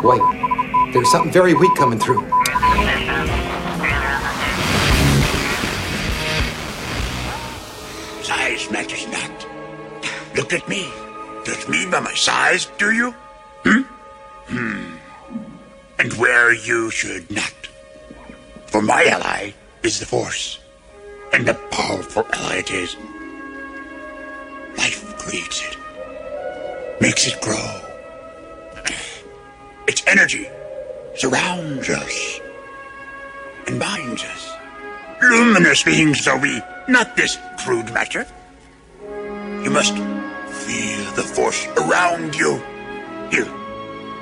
Wait, there's something very weak coming through. Size matters not. Look at me. Judge me by my size, do you? And where you should not. For my ally is the Force. And a powerful ally it is. Life creates it. Makes it grow. Its energy surrounds us and binds us. Luminous beings are we, not this crude matter. You must feel the Force around you. Here,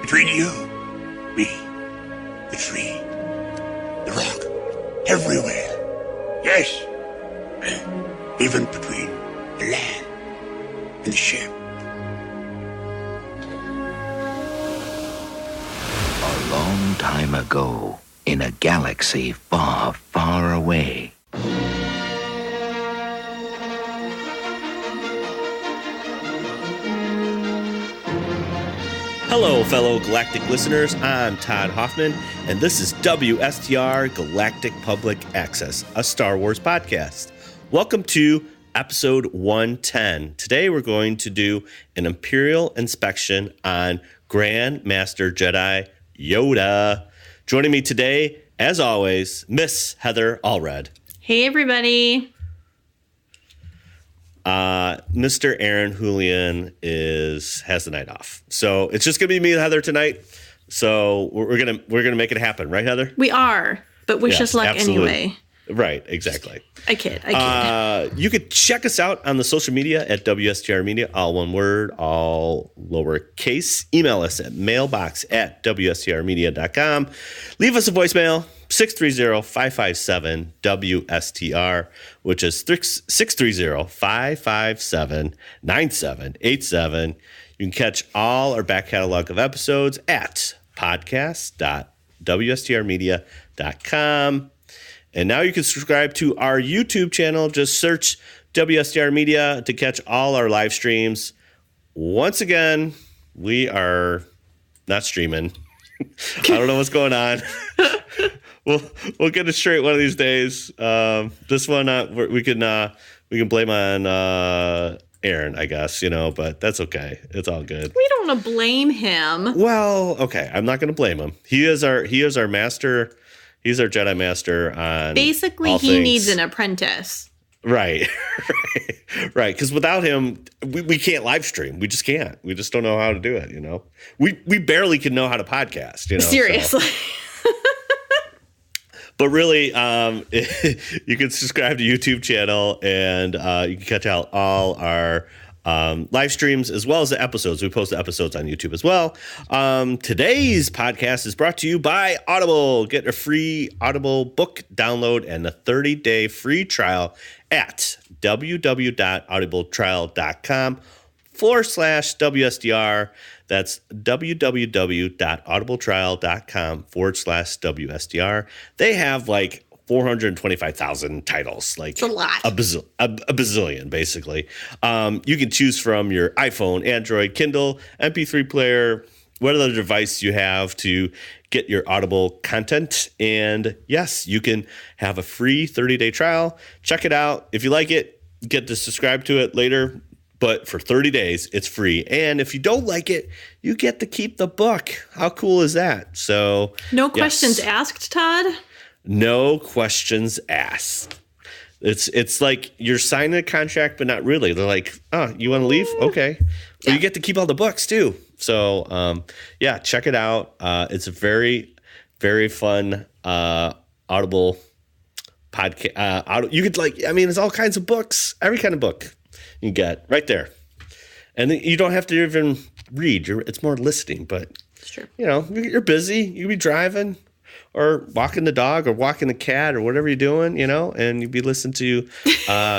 between you, me, the tree, the rock, everywhere. Yes, even between the land and the ship. A long time ago, in a galaxy far, far away. Hello, fellow Galactic listeners. I'm Todd Hoffman, and this is WSTR Galactic Public Access, a Star Wars podcast. Welcome to episode 110. Today, we're going to do an Imperial inspection on Grand Master Jedi Yoda. Joining me today, as always, Miss Heather Allred. Hey, everybody. Mr. Aaron Julian has the night off, so it's just gonna be me and Heather tonight. So we're gonna make it happen, right, Heather? We are, but wish us luck absolutely. anyway. Right, exactly. I kid. You could check us out on the social media at WSTR Media, all one word, all lowercase. Email us at mailbox@wstrmedia.com. Leave us a voicemail, 630-557-WSTR, which is 630-557-9787. You can catch all our back catalog of episodes at podcast.wstrmedia.com. And now you can subscribe to our YouTube channel. Just search WSTR Media to catch all our live streams. Once again, we are not streaming. I don't know what's going on. We'll get it straight one of these days. This one we can blame on Aaron, I guess, but that's okay. It's all good. We don't want to blame him. Well, okay, I'm not going to blame him. He is our master. He's our Jedi Master on basically, he things. needs an apprentice. Right. Right. Because without him, we can't live stream. We just can't. We just don't know how to do it, We barely can know how to podcast, Seriously. So. But really, you can subscribe to YouTube channel and you can catch out all our live streams as well as the episodes. We post the episodes on YouTube as well. Today's podcast is brought to you by Audible. Get a free Audible book download and a 30-day free trial at www.audibletrial.com/WSTR. That's www.audibletrial.com/WSTR. They have like 425,000 titles, like it's a lot, a bazillion, basically. You can choose from your iPhone, Android, Kindle, MP3 player, whatever device you have to get your Audible content. And yes, you can have a free 30-day trial. Check it out. If you like it, get to subscribe to it later. But for 30 days, it's free. And if you don't like it, you get to keep the book. How cool is that? So no questions asked, Todd? No questions asked. It's like you're signing a contract, but not really. They're like, oh, you want to leave? Okay. But you get to keep all the books too. So, check it out. It's a very, very fun Audible podcast. You could it's all kinds of books, every kind of book you get right there. And you don't have to even read. It's more listening, but it's true. You're busy. You be driving or walking the dog or walking the cat or whatever you're doing, and you'd be listening to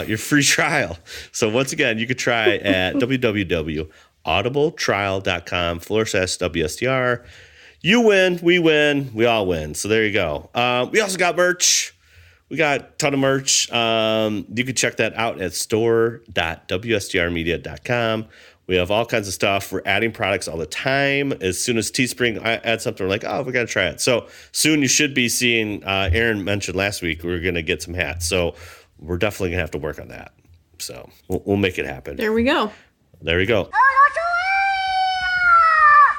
your free trial. So once again, you could try at www.audibletrial.com/WSTR. You win, we win, we all win. So there you go. We also got merch. We got a ton of merch. You can check that out at store.wstrmedia.com. We have all kinds of stuff. We're adding products all the time. As soon as Teespring adds something, we're like, oh, we got to try it. So soon you should be seeing, Aaron mentioned last week, we're going to get some hats. So we're definitely going to have to work on that. So we'll make it happen. There we go. There we go.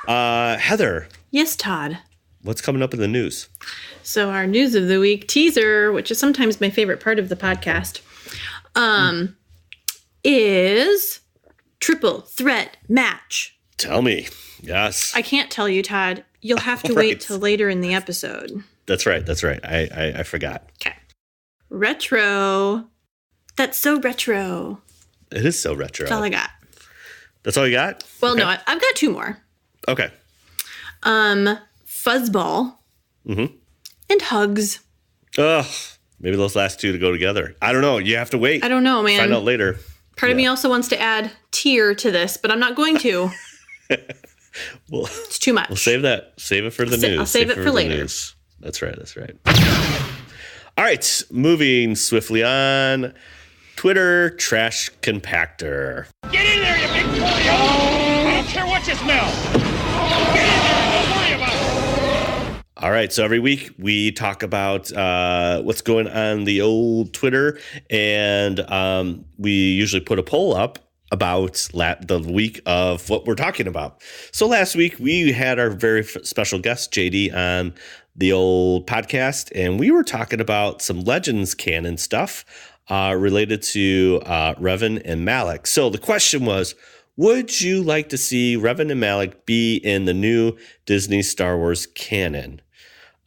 Heather. Yes, Todd. What's coming up in the news? So our news of the week teaser, which is sometimes my favorite part of the podcast, is Triple Threat Match. Tell me. Yes. I can't tell you, Todd. You'll have to Right. wait till later in the episode. That's right. I forgot. Okay. Retro. That's so retro. It is so retro. That's all I got. That's all you got? Well, Okay. no, I've got two more. Okay. Fuzzball and Hugs. Ugh. Maybe those last two to go together. I don't know. You have to wait. I don't know, man. Find out later. Part of me also wants to add tier to this, but I'm not going to. Well, It's too much. we'll save that. Save it for the news. I'll save it for the later. news. That's right. That's right. All right. Moving swiftly on. Twitter trash compactor. Get in there, you big polio! I don't care what you smell! Get in there and don't worry about it! All right, so every week we talk about what's going on the old Twitter, and we usually put a poll up about the week of what we're talking about. So last week we had our very special guest, JD, on the old podcast, and we were talking about some Legends canon stuff related to Revan and Malak. So the question was, would you like to see Revan and Malak be in the new Disney Star Wars canon?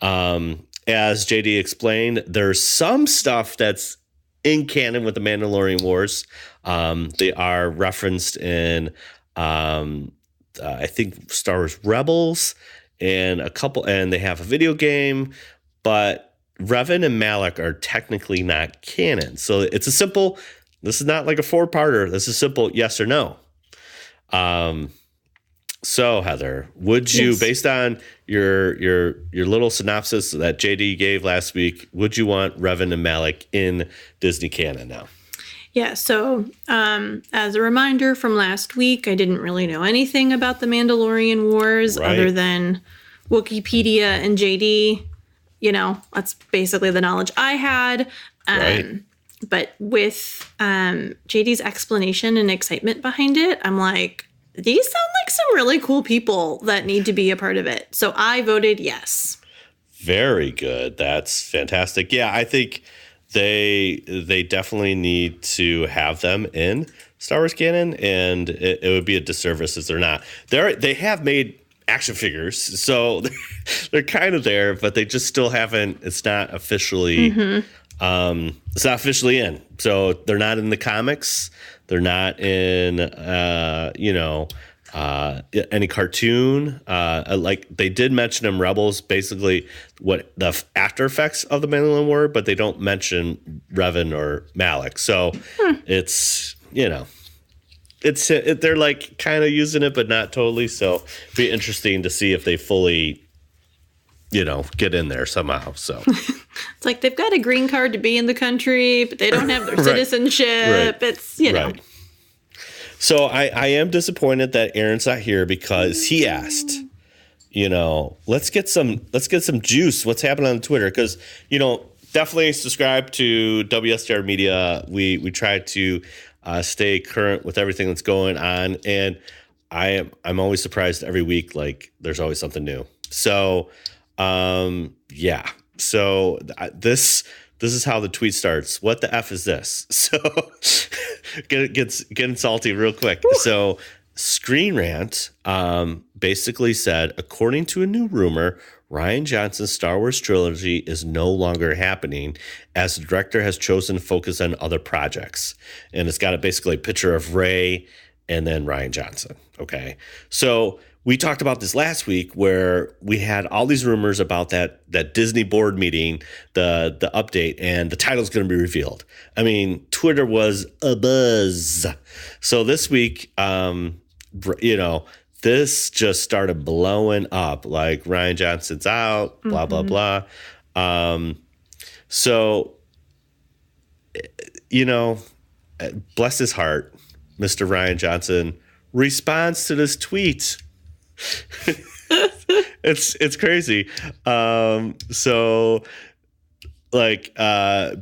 As JD explained, there's some stuff that's in canon with the Mandalorian Wars. They are referenced in, I think, Star Wars Rebels and and they have a video game, but Revan and Malak are technically not canon. So it's this is not like a 4-parter. This is simple yes or no. So Heather, would you, Yes. based on your little synopsis that JD gave last week, would you want Revan and Malak in Disney canon now? Yeah, so as a reminder from last week, I didn't really know anything about the Mandalorian Wars Right. other than Wikipedia and JD. You know, that's basically the knowledge I had. Right. But with JD's explanation and excitement behind it, I'm like, these sound like some really cool people that need to be a part of it. So I voted yes. Very good. That's fantastic. Yeah, I think they definitely need to have them in Star Wars canon, and it would be a disservice if they're not. They have made action figures, so they're kind of there, but they just still haven't. It's not officially. It's not officially in. So they're not in the comics. They're not in any cartoon. Like they did mention in Rebels, basically what the after effects of the Mandalorian were, but they don't mention Revan or Malak. So it's they're like kind of using it, but not totally. So it'd be interesting to see if they fully, get in there somehow. So It's like they've got a green card to be in the country, but they don't have their citizenship. Right. It's, Right. So I am disappointed that Aaron's not here because he asked, let's get some juice. What's happening on Twitter? Because, definitely subscribe to WSTR Media. We try to stay current with everything that's going on. And I'm always surprised every week, like there's always something new. So, yeah. So this is how the tweet starts. What the F is this? So getting salty real quick. So Screen Rant basically said, according to a new rumor, Rian Johnson's Star Wars trilogy is no longer happening as the director has chosen to focus on other projects. And it's got basically a picture of Rey and then Rian Johnson. Okay. So we talked about this last week where we had all these rumors about that Disney board meeting, the update, and the title's going to be revealed. I mean, Twitter was abuzz. So this week, this just started blowing up. Like Rian Johnson's out, blah, blah, blah. So, bless his heart, Mr. Rian Johnson. responds to this tweet. It's crazy.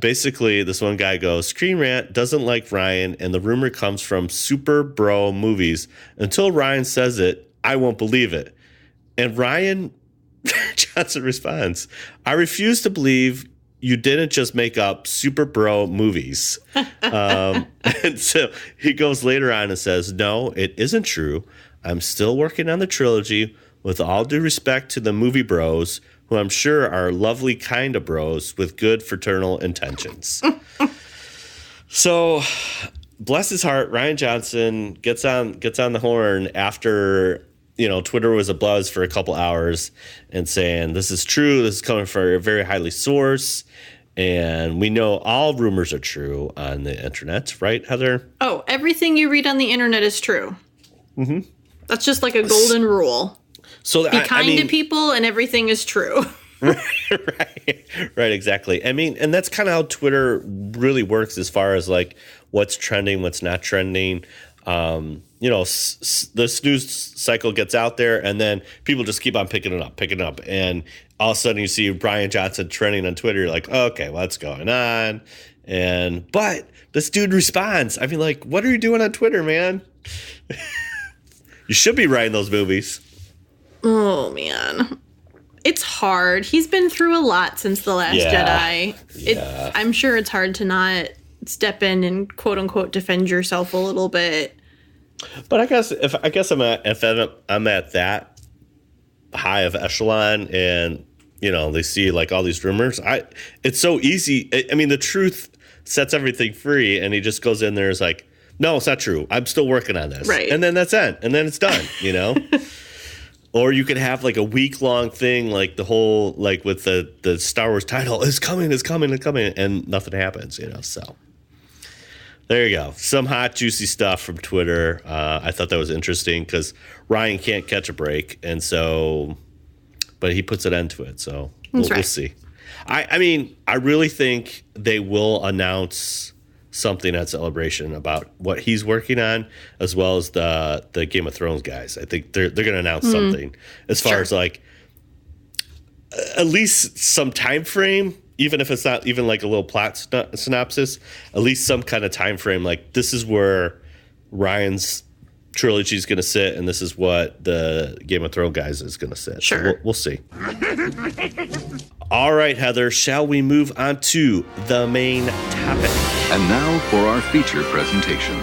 Basically this one guy goes, Screen Rant doesn't like Ryan, and the rumor comes from Super Bro Movies. Until Ryan says it, I won't believe it. And Ryan Johnson responds, I refuse to believe you didn't just make up Super Bro Movies. And so he goes later on and says, no, it isn't true. I'm still working on the trilogy, with all due respect to the movie bros, who I'm sure are lovely kind of bros with good fraternal intentions. So, bless his heart, Ryan Johnson gets on the horn after, Twitter was abuzz for a couple hours and saying, this is true, this is coming from a very highly source, and we know all rumors are true on the internet, right, Heather? Oh, everything you read on the internet is true. Mm-hmm. That's just like a golden rule. So be kind to people, and everything is true. right, exactly. I mean, and that's kind of how Twitter really works as far as like what's trending, what's not trending. The snooze cycle gets out there, and then people just keep on picking it up, and all of a sudden you see Brian Johnson trending on Twitter. You're like, okay, what's going on? But this dude responds. I mean, like, what are you doing on Twitter, man? You should be writing those movies. Oh, man. It's hard. He's been through a lot since The Last Jedi. Yeah. I'm sure it's hard to not step in and quote unquote defend yourself a little bit. But I guess if I'm at that high of echelon, and they see like all these rumors, it's so easy. I mean, the truth sets everything free, and he just goes in there and is like, no, it's not true. I'm still working on this. Right. And then that's it. And then it's done, Or you could have like a week-long thing, like the whole, like with the Star Wars title, is coming, and nothing happens, So there you go. Some hot, juicy stuff from Twitter. I thought that was interesting because Ryan can't catch a break, and so, but he puts an end to it. So we'll see. I mean, I really think they will announce something at Celebration about what he's working on, as well as the Game of Thrones guys. I think they're going to announce something as far as like at least some time frame, even if it's not even like a little plot synopsis, at least some kind of time frame. Like, this is where Ryan's trilogy is going to sit, and this is what the Game of Thrones guys is going to sit. Sure. So we'll see. All right, Heather, shall we move on to the main topic? And now for our feature presentation.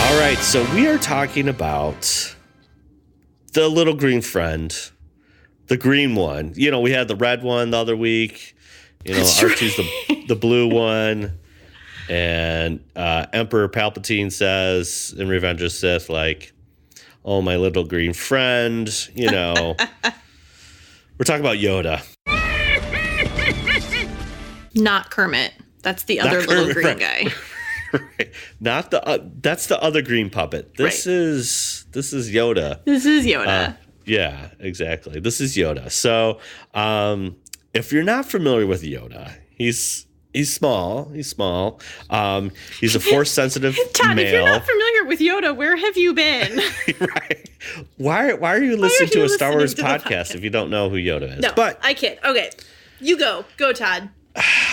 All right, so we are talking about the little green friend, the green one. We had the red one the other week. R2's the blue one. And Emperor Palpatine says in Revenge of the Sith, like, oh, my little green friend, We're talking about Yoda. Not Kermit. That's the other little green guy. Right. Not that's the other green puppet. This is Yoda. This is Yoda. Yeah, exactly. This is Yoda. So, if you're not familiar with Yoda, he's small. He's small. He's a force-sensitive Todd, male. if you're not familiar with Yoda, where have you been? Right. Why are you listening to a Star Wars podcast if you don't know who Yoda is? No, but I can't. Okay. You go. Go, Todd.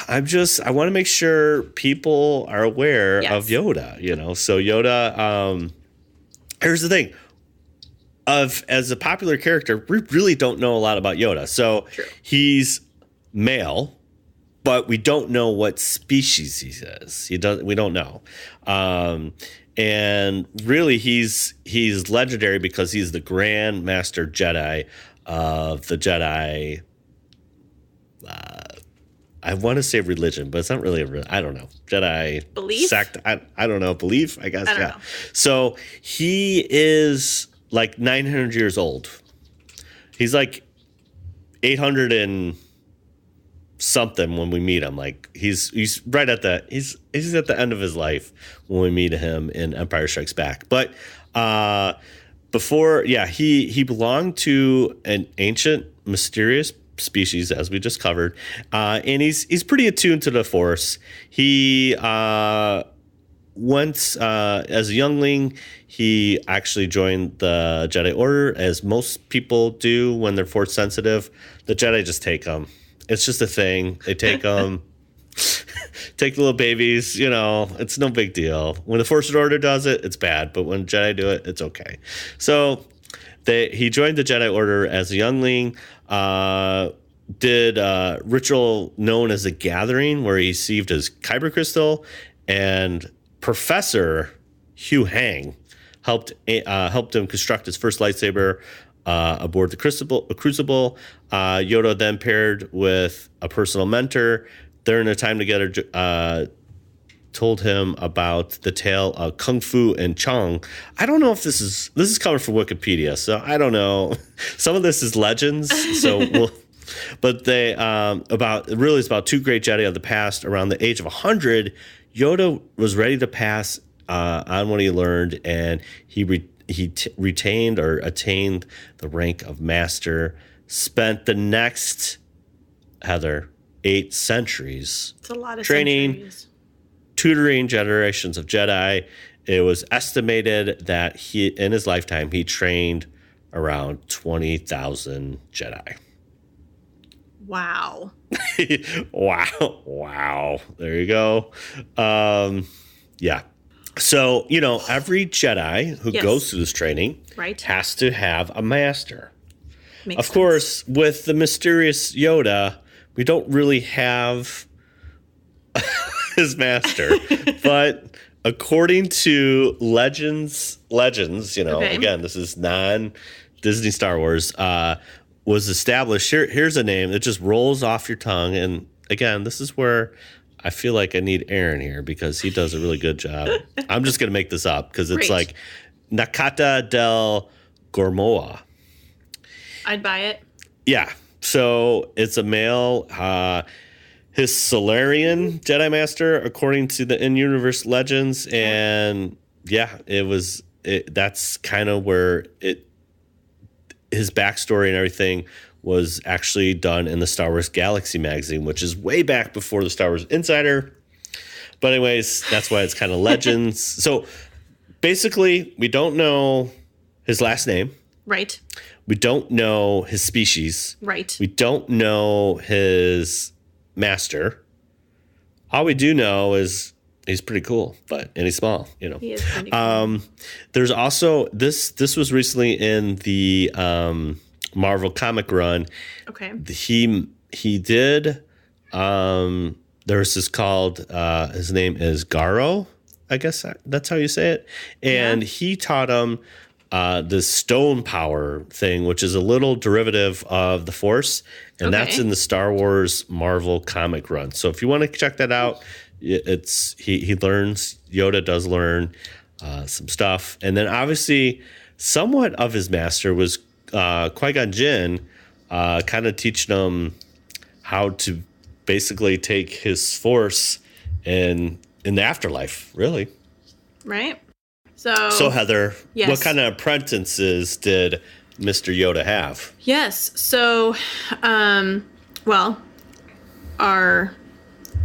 I want to make sure people are aware of Yoda, So Yoda, here's the thing. As a popular character, we really don't know a lot about Yoda. So he's male, but we don't know what species he is. We don't know. And really he's legendary because he's the Grand Master Jedi of the Jedi. I want to say religion, but it's not really I don't know. Jedi belief? Sect. I don't know. Belief, I guess. I don't know. So he is like 900 years old. He's like 800 and something when we meet him. Like he's right at he's at the end of his life when we meet him in Empire Strikes Back. But before, he belonged to an ancient, mysterious species, as we just covered, and he's pretty attuned to the Force. He once as a youngling, he actually joined the Jedi Order, as most people do when they're Force sensitive. The Jedi just take them. It's just a thing. They take them. Take the little babies, it's no big deal. When the Force Order does it, it's bad. But when Jedi do it, it's okay. So he joined the Jedi Order as a youngling, did a ritual known as the Gathering, where he received his Kyber crystal, and Professor Hugh Hang helped him construct his first lightsaber aboard the Crucible. Yoda then paired with a personal mentor. During their time together, told him about the tale of Kung Fu and Chong. I don't know if this is coming from Wikipedia, so I don't know. Some of this is legends, but they it's about two great Jedi of the past. Around the age of 100, Yoda was ready to pass on what he learned, and he retained or attained the rank of Master. Spent the next, Heather, 8 centuries. It's a lot of training, centuries. Tutoring generations of Jedi. It was estimated that in his lifetime, he trained around 20,000 Jedi. Wow. Wow. There you go. Yeah. So, every Jedi who goes through this training has to have a master. Of course, with the mysterious Yoda, we don't really have his master. But according to legends, again, this is non-Disney Star Wars, was established. Here's a name that just rolls off your tongue. And again, this is where I feel like I need Aaron here, because he does a really good job. I'm just going to make this up because it's like Nakata del Gormoa. I'd buy it. Yeah. So it's a male. His Solarian Jedi Master, according to the in-universe legends. And yeah, that's kind of where his backstory and everything was actually done in the Star Wars Galaxy magazine, which is way back before the Star Wars Insider. But anyways, that's why it's kind of legends. So basically, we don't know his last name. Right. We don't know his species. Right. We don't know his master. All we do know is he's pretty cool, and he's small, He is pretty cool. There's also this was recently in the Marvel comic run. Okay. He did there's this called his name is Garo, I guess that's how you say it. And he taught him the stone power thing, which is a little derivative of the Force, and that's in the Star Wars Marvel comic run. So if you want to check that out, he learns. Yoda does learn some stuff, and then obviously somewhat of his master was Qui-Gon Jinn, kind of teaching him how to basically take his Force in the afterlife, really. Right. So Heather, what kind of apprentices did Mr. Yoda have? Yes. So, our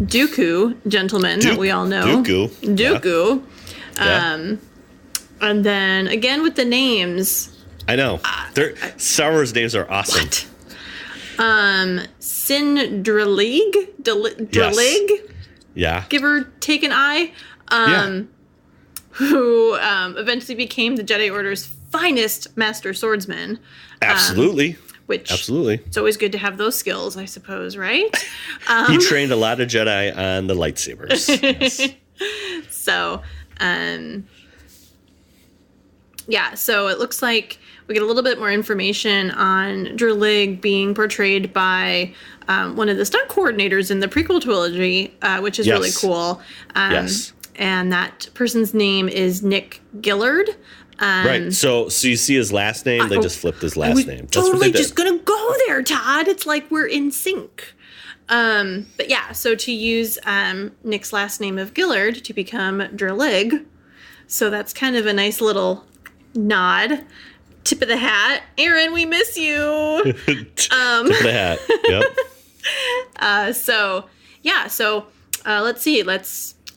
Dooku gentleman that we all know. Dooku. Yeah. And then again with the names. I know. Star Wars names are awesome. What? Sindralig? Dralig? Yeah. Give or take an I. Who eventually became the Jedi Order's finest master swordsman. Absolutely. Absolutely. It's always good to have those skills, I suppose, right? He trained a lot of Jedi on the lightsabers. Yes. So, so it looks like we get a little bit more information on Dralig being portrayed by one of the stunt coordinators in the prequel trilogy, which is really cool. Yes. And that person's name is Nick Gillard. Right. So you see his last name. They just flipped his last name. That's totally what they did. Just gonna go there, Todd. It's like we're in sync. But yeah. So to use Nick's last name of Gillard to become Dralig. So that's kind of a nice little nod. Tip of the hat, Aaron. We miss you. Tip of the hat. Yep. So let's see.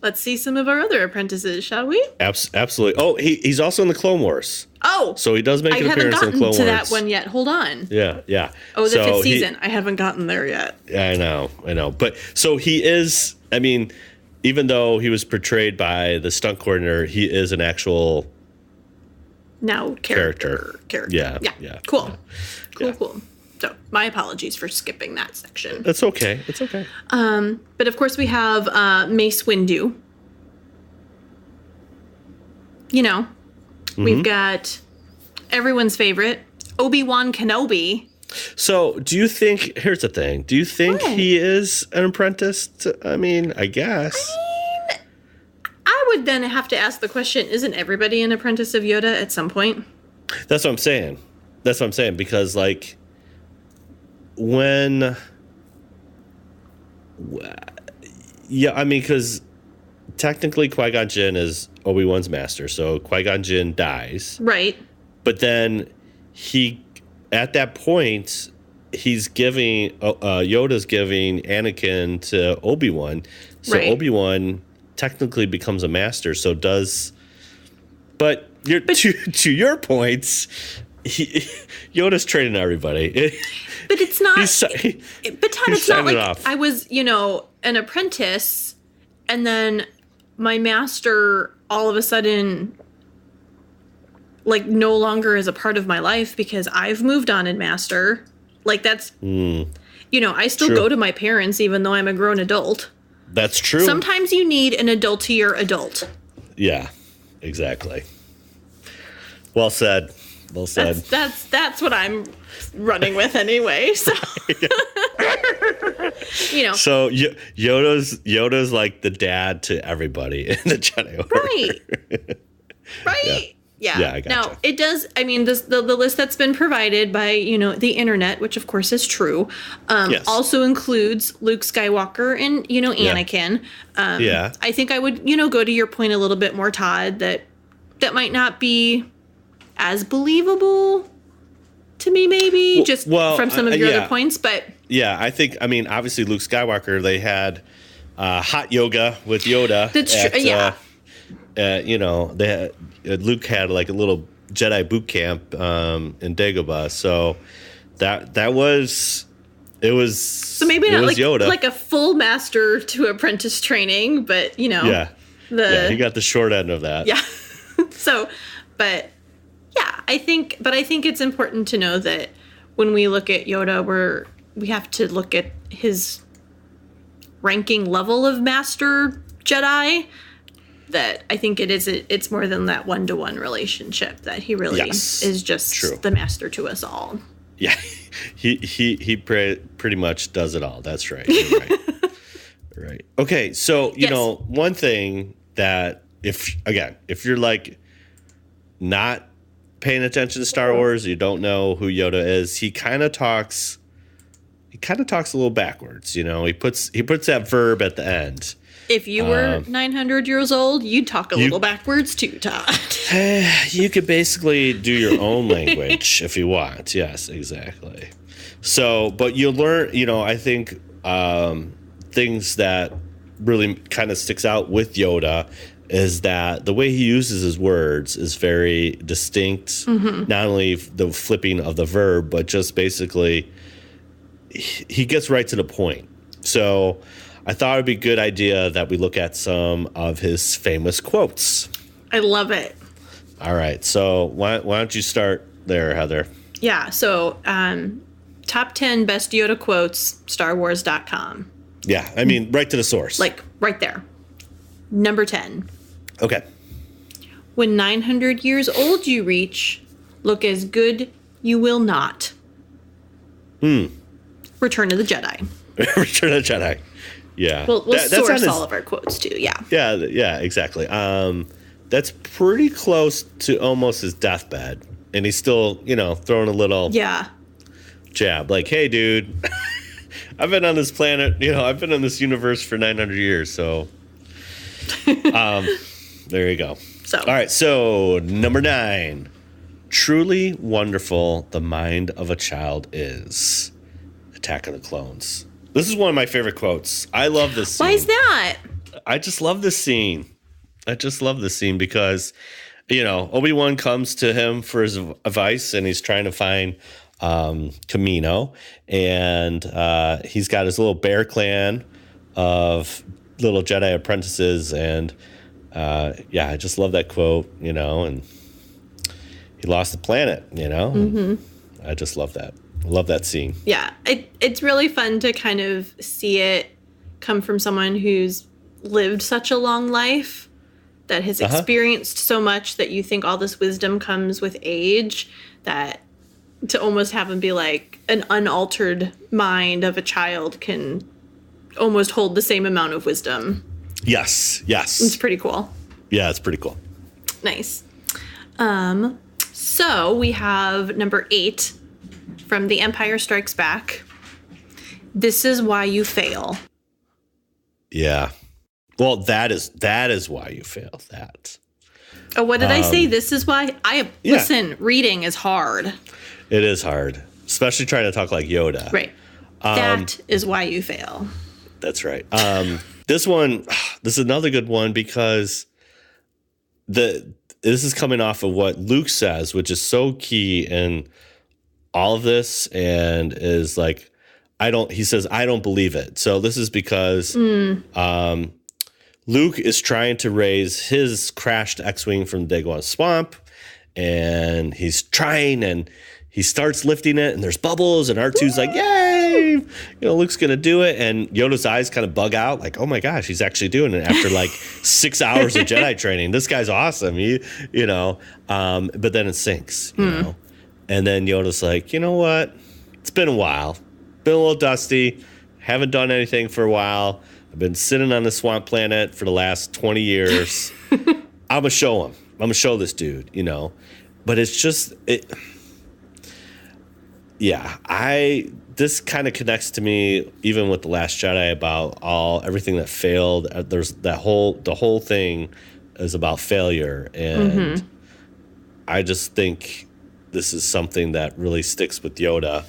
let's see some of our other apprentices, shall we? Absolutely. Oh, he's also in the Clone Wars. Oh, So he does make an appearance in the Clone Wars. I haven't gotten to that one yet. Hold on. Yeah. Oh, the 5th season. I haven't gotten there yet. Yeah, I know. But so he is, I mean, even though he was portrayed by the stunt coordinator, he is an actual character. Yeah. Cool. Cool. So my apologies for skipping that section. That's okay. But of course we have Mace Windu. We've got everyone's favorite, Obi-Wan Kenobi. So do you think, here's the thing, do you think he is an apprentice? I guess. I would then have to ask the question, isn't everybody an apprentice of Yoda at some point? That's what I'm saying. Because like because technically Qui-Gon Jinn is Obi-Wan's master, so Qui-Gon Jinn dies. Right. But then at that point, he's giving, Yoda's giving Anakin to Obi-Wan. So Obi-Wan technically becomes a master, but to your points, Yoda's training everybody. But it's not, but Todd, it's not like off. I was, an apprentice, and then my master all of a sudden like no longer is a part of my life because I've moved on in master. Like that's I still go to my parents even though I'm a grown adult. That's true. Sometimes you need an adultier adult. Yeah, exactly. Well said. That's what I'm running with anyway. So So Yoda's like the dad to everybody in the Jedi Order. Right. Yeah, I gotcha. Now, it does, the list that's been provided by, the internet, which of course is true, also includes Luke Skywalker and, Anakin. I think I would, go to your point a little bit more, Todd, that might not be as believable to me, maybe, from some of your other points, but... Yeah, I think, obviously Luke Skywalker, they had hot yoga with Yoda. That's true, yeah. Luke had like a little Jedi boot camp in Dagobah, so that was so maybe not like Yoda. Like a full master to apprentice training, but he got the short end of that. Yeah. So, but yeah, I think it's important to know that when we look at Yoda, we have to look at his ranking level of master Jedi. That I think it's more than that 1-to-1 relationship, that he really is just the master to us all. Yeah, he pretty much does it all. That's right. You're right. Right. Okay, so one thing that if you're like not paying attention to Star Wars, you don't know who Yoda is. He kind of talks a little backwards. He puts that verb at the end. If you were 900 years old, you'd talk a little backwards too, Todd. You could basically do your own language if you want. Yes, exactly. So, but you'll learn, I think things that really kind of sticks out with Yoda is that the way he uses his words is very distinct. Mm-hmm. Not only the flipping of the verb, but just basically he gets right to the point. So I thought it'd be a good idea that we look at some of his famous quotes. I love it. All right. So why don't you start there, Heather? Yeah. So top 10 best Yoda quotes, StarWars.com. Yeah. Right to the source. Like right there. Number 10. Okay. When 900 years old you reach, look as good you will not. Return of the Jedi. Return of the Jedi. Yeah. We'll source all of our quotes too. Yeah. Yeah, exactly. That's pretty close to almost his deathbed. And he's still, throwing a little jab. Like, hey, dude, I've been on this planet, I've been in this universe for 900 years. So there you go. So. All right. So number 9, truly wonderful the mind of a child is. Attack of the Clones. This is one of my favorite quotes. I love this scene. Why is that? I just love this scene. Because, Obi-Wan comes to him for his advice, and he's trying to find Kamino, and he's got his little bear clan of little Jedi apprentices, and I just love that quote, and he lost the planet, I just love that. I love that scene. Yeah, it's really fun to kind of see it come from someone who's lived such a long life, that has experienced so much, that you think all this wisdom comes with age, that to almost have him be like an unaltered mind of a child can almost hold the same amount of wisdom. Yes. It's pretty cool. Yeah, it's pretty cool. Nice. So we have number 8 from The Empire Strikes Back. This is why you fail. Yeah. Well, that is why you fail. That. Oh, what did I say? This is why listen, reading is hard. It is hard, especially trying to talk like Yoda. Right. That is why you fail. That's right. This is another good one, because this is coming off of what Luke says, which is so key in all of this, and is like, he says, I don't believe it. So this is because Luke is trying to raise his crashed X-Wing from Dagon Swamp, and he's trying, and he starts lifting it, and there's bubbles, and R2's like, yay! Luke's going to do it, and Yoda's eyes kind of bug out, like, oh my gosh, he's actually doing it after like 6 hours of Jedi training. This guy's awesome, but then it sinks, you know? And then Yoda's like, you know what? It's been a while. Been a little dusty. Haven't done anything for a while. I've been sitting on the swamp planet for the last 20 years. I'm going to show him. I'm going to show this dude, But it's just, this kind of connects to me even with The Last Jedi about everything that failed. There's the whole thing is about failure. And I just think this is something that really sticks with Yoda.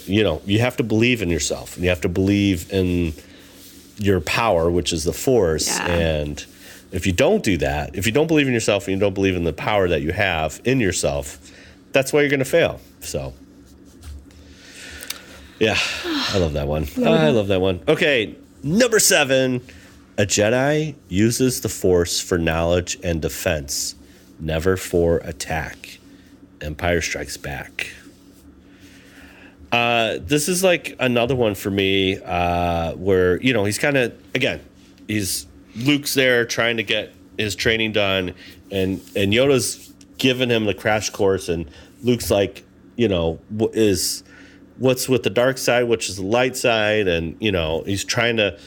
You have to believe in yourself, and you have to believe in your power, which is the Force. Yeah. And if you don't do that, if you don't believe in yourself and you don't believe in the power that you have in yourself, that's why you're going to fail. So, yeah, I love that one. I love that one. Okay, number 7. A Jedi uses the Force for knowledge and defense, never for attack. Empire Strikes Back. This is like another one for me where, he's kind of, again, Luke's there trying to get his training done, and Yoda's giving him the crash course, and Luke's like, what's with the dark side, which is the light side, and, he's trying to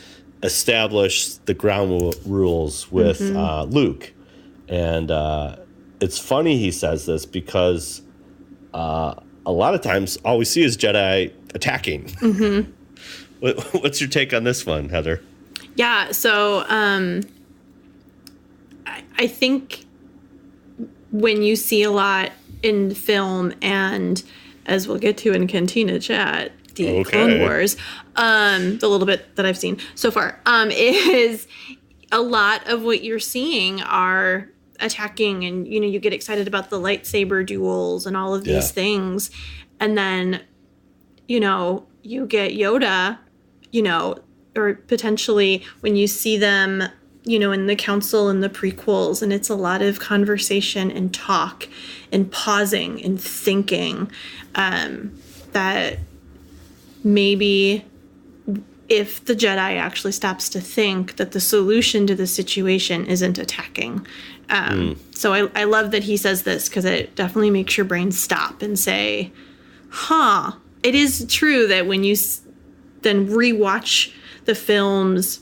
establish the ground rules with Luke. And it's funny he says this, because a lot of times all we see is Jedi attacking. What's your take on this one, Heather? Yeah, so I think when you see a lot in film, and as we'll get to in Cantina Chat, the Clone Wars, the little bit that I've seen so far, is a lot of what you're seeing are attacking, and you get excited about the lightsaber duels and all of these things, and then you get Yoda, or potentially when you see them in the council and the prequels, and it's a lot of conversation and talk and pausing and thinking, that maybe if the Jedi actually stops to think, that the solution to the situation isn't attacking. So I love that he says this, because it definitely makes your brain stop and say, it is true that when you then rewatch the films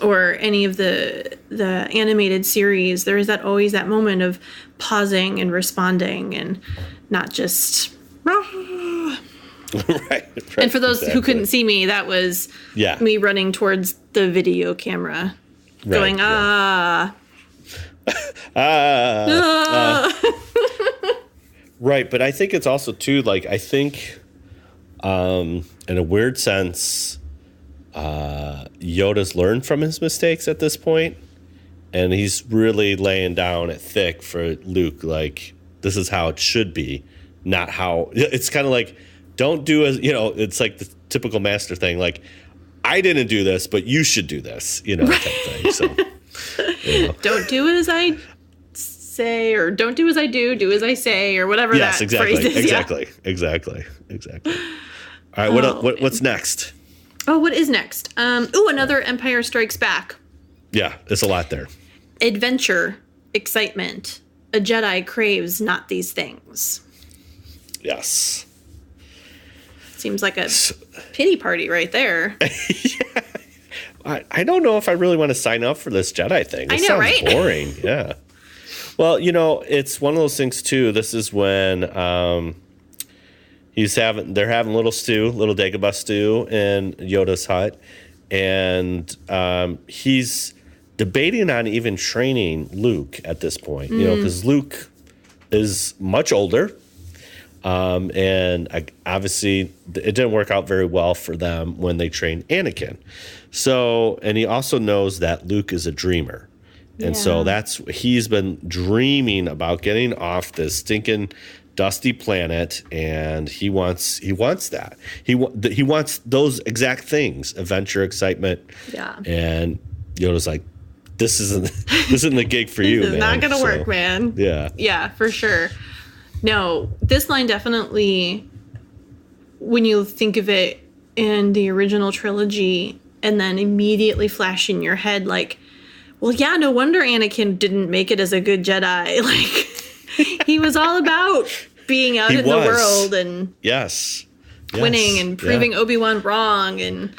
or any of the animated series, there is always that moment of pausing and responding, and not just right. And for those who couldn't see me, that was me running towards the video camera, going Right, but I think it's also too, like, I think in a weird sense, Yoda's learned from his mistakes at this point, and he's really laying down it thick for Luke. Like, this is how it should be, not how. It's kind of like, don't do as, it's like the typical master thing. Like, I didn't do this, but you should do this, type thing. So, Don't do as I say, or don't do as I do as I say, or whatever yes, that exactly, phrase is. exactly, Yeah. exactly. All right, what's next? Oh, what is next? Another Empire Strikes Back. Yeah, there's a lot there. Adventure, excitement. A Jedi craves not these things. Yes. Seems like a pity party right there. I don't know if I really want to sign up for this Jedi thing. It I know, sounds right? boring. Yeah. Well, it's one of those things too. This is when they're having little Dagobah stew in Yoda's hut, and he's debating on even training Luke at this point. Because Luke is much older. And obviously it didn't work out very well for them when they trained Anakin. So, and he also knows that Luke is a dreamer. And so he's been dreaming about getting off this stinking dusty planet, and he wants that. He wants those exact things, adventure, excitement. Yeah. And Yoda's like, this isn't the gig for you, man. It's not going to work, man. Yeah. Yeah, for sure. No, this line definitely, when you think of it in the original trilogy and then immediately flash in your head, like, well, yeah, no wonder Anakin didn't make it as a good Jedi. Like, he was all about being out in the world and winning and proving Obi-Wan wrong, and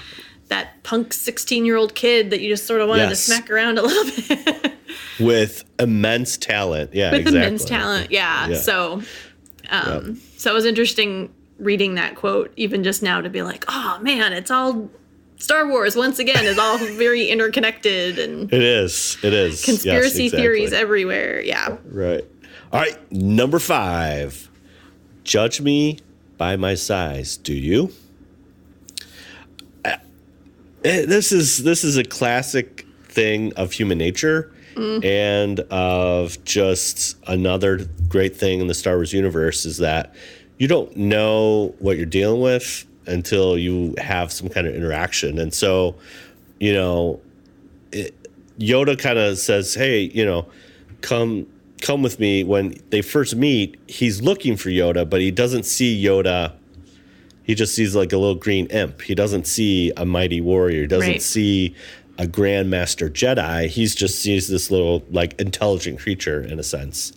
that punk 16-year-old kid that you just sort of wanted to smack around a little bit. With immense talent. Yeah, With exactly. immense talent, yeah. So it was interesting reading that quote, even just now, to be like, oh, man, it's all Star Wars, once again, is all very interconnected. And It is. Conspiracy theories everywhere, yeah. Right. All right, number 5. Judge me by my size, do you? This is a classic thing of human nature. And of just another great thing in the Star Wars universe is that you don't know what you're dealing with until you have some kind of interaction. And so, Yoda kind of says, hey, come with me. When they first meet, he's looking for Yoda, but he doesn't see Yoda. He just sees like a little green imp. He doesn't see a mighty warrior. He doesn't see a Grand Master Jedi. He's just sees this little like intelligent creature in a sense.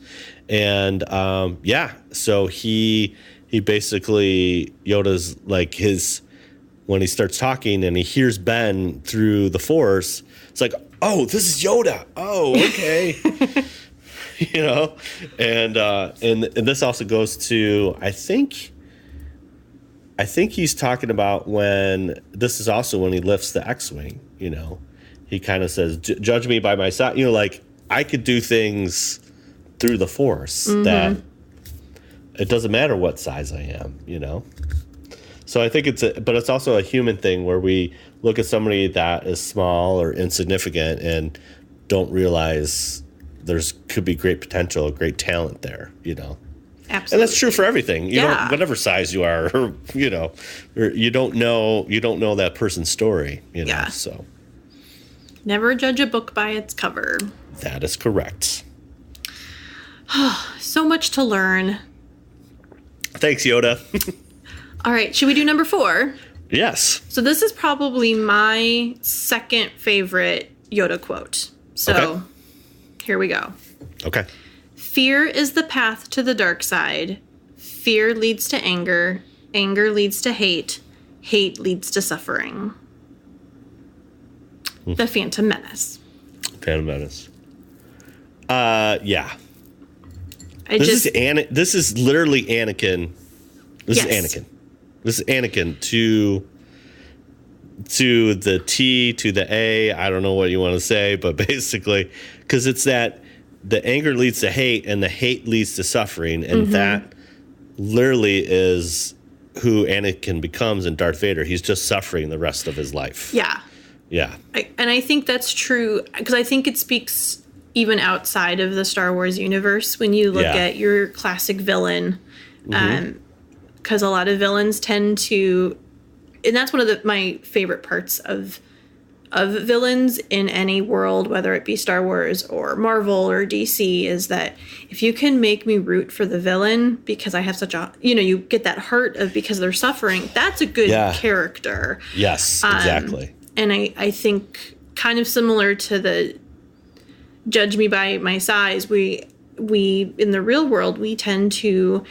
And so he basically, Yoda's like when he starts talking and he hears Ben through the Force, it's like, oh, this is Yoda. Oh, okay. And this also goes to, I think he's talking about when this is also when he lifts the X-Wing, he kind of says, judge me by my side. Like, I could do things through the Force that it doesn't matter what size I am, So I think but it's also a human thing where we look at somebody that is small or insignificant and don't realize could be great potential, great talent there, Absolutely. And that's true for everything. You don't, whatever size you are, or you don't know that person's story, so. Never judge a book by its cover. That is correct. So much to learn. Thanks, Yoda. All right, should we do number 4? Yes. So this is probably my second favorite Yoda quote. So here we go. Okay. Fear is the path to the dark side. Fear leads to anger. Anger leads to hate. Hate leads to suffering. The Phantom Menace. Phantom Menace. Yeah. This is literally Anakin. This is Anakin. This is Anakin to the T, to the A. I don't know what you want to say, but basically, because it's that the anger leads to hate and the hate leads to suffering. And that literally is who Anakin becomes in Darth Vader. He's just suffering the rest of his life. Yeah. Yeah. And I think that's true because I think it speaks even outside of the Star Wars universe when you look at your classic villain. Because a lot of villains tend to, and that's one of my favorite parts of villains in any world, whether it be Star Wars or Marvel or DC, is that if you can make me root for the villain because I have such a, you get that heart of because they're suffering, that's a good character. Yes, exactly. And I think kind of similar to the judge me by my size, we in the real world, we tend to,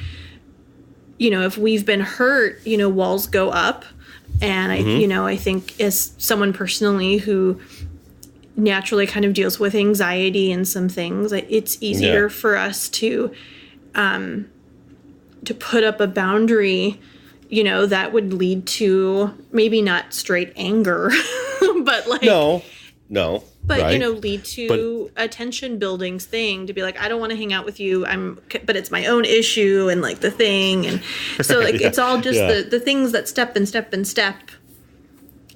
if we've been hurt, walls go up. And I think as someone personally who naturally kind of deals with anxiety and some things, it's easier for us to put up a boundary, that would lead to maybe not straight anger, but like no. But right. Lead to a tension building thing to be like, I don't want to hang out with you. But it's my own issue and like the thing, and so like it's all just the things that step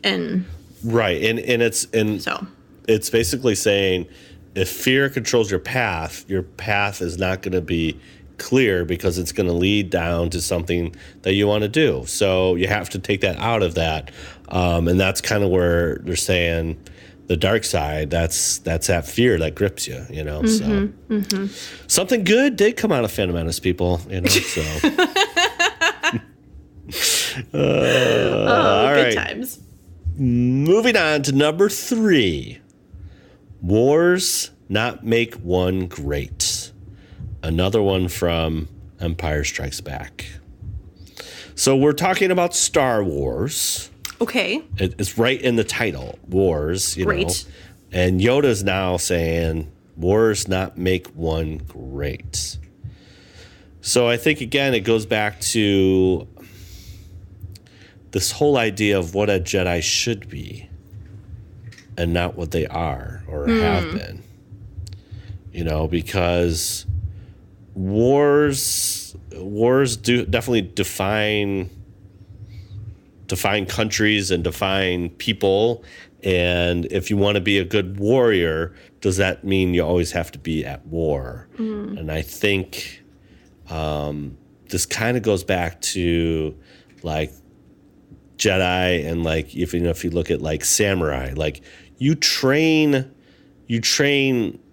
and right. And it's basically saying if fear controls your path is not going to be clear because it's going to lead down to something that you want to do. So you have to take that out of that, and that's kind of where they're saying. The dark side, that's that fear that grips you, so. Something good did come out of Phantom Menace, people, so. All good right. times. Moving on to number 3. Wars not make one great. Another one from Empire Strikes Back. So we're talking about Star Wars. Okay. It's right in the title, Wars, Great. And Yoda's now saying, wars not make one great. So I think, again, it goes back to this whole idea of what a Jedi should be and not what they are or have been. Because wars do definitely define countries and define people. And if you want to be a good warrior, does that mean you always have to be at war? And I think this kind of goes back to like Jedi and like if you look at like samurai, like you train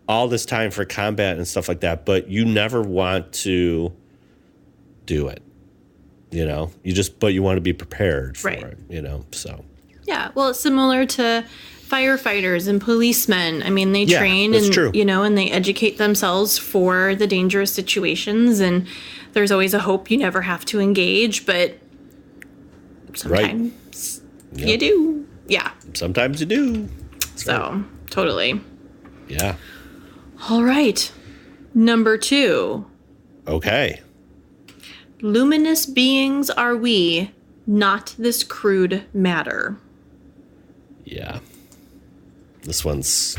all this time for combat and stuff like that, but you never want to do it. But you want to be prepared for it, so. Yeah, well, it's similar to firefighters and policemen. I mean, they train and, true. And they educate themselves for the dangerous situations. And there's always a hope you never have to engage, but sometimes you do. Yeah. Sometimes you do. So, totally. Yeah. All right. Number 2. Okay. Luminous beings are we, not this crude matter. Yeah. This one's...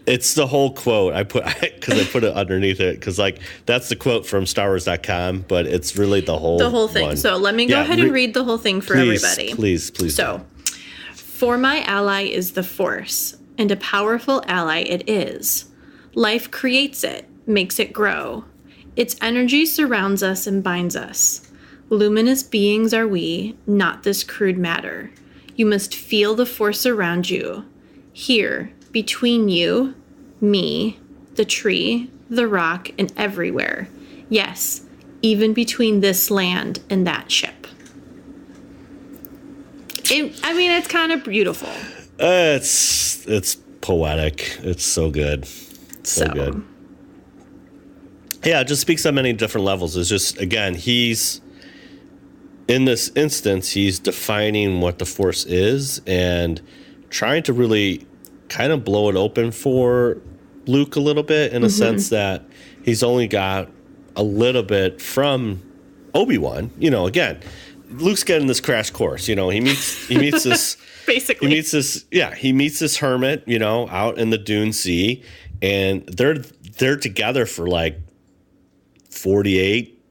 It's the whole quote I put it underneath it because like that's the quote from StarWars.com, but it's really the whole thing. one. So let me go ahead and read the whole thing for everybody. Please. So, for my ally is the Force, and a powerful ally it is. Life creates it, makes it grow. Its energy surrounds us and binds us. Luminous beings are we, not this crude matter. You must feel the force around you. Here, between you, me, the tree, the rock, and everywhere. Yes, even between this land and that ship. It's kind of beautiful. It's poetic. It's so good. So good. Yeah, it just speaks on many different levels. It's just, again, he's, in this instance, he's defining what the Force is and trying to really kind of blow it open for Luke a little bit in a sense that he's only got a little bit from Obi-Wan. Again, Luke's getting this crash course. He meets this basically. He meets this hermit, out in the Dune Sea, and they're together for like 48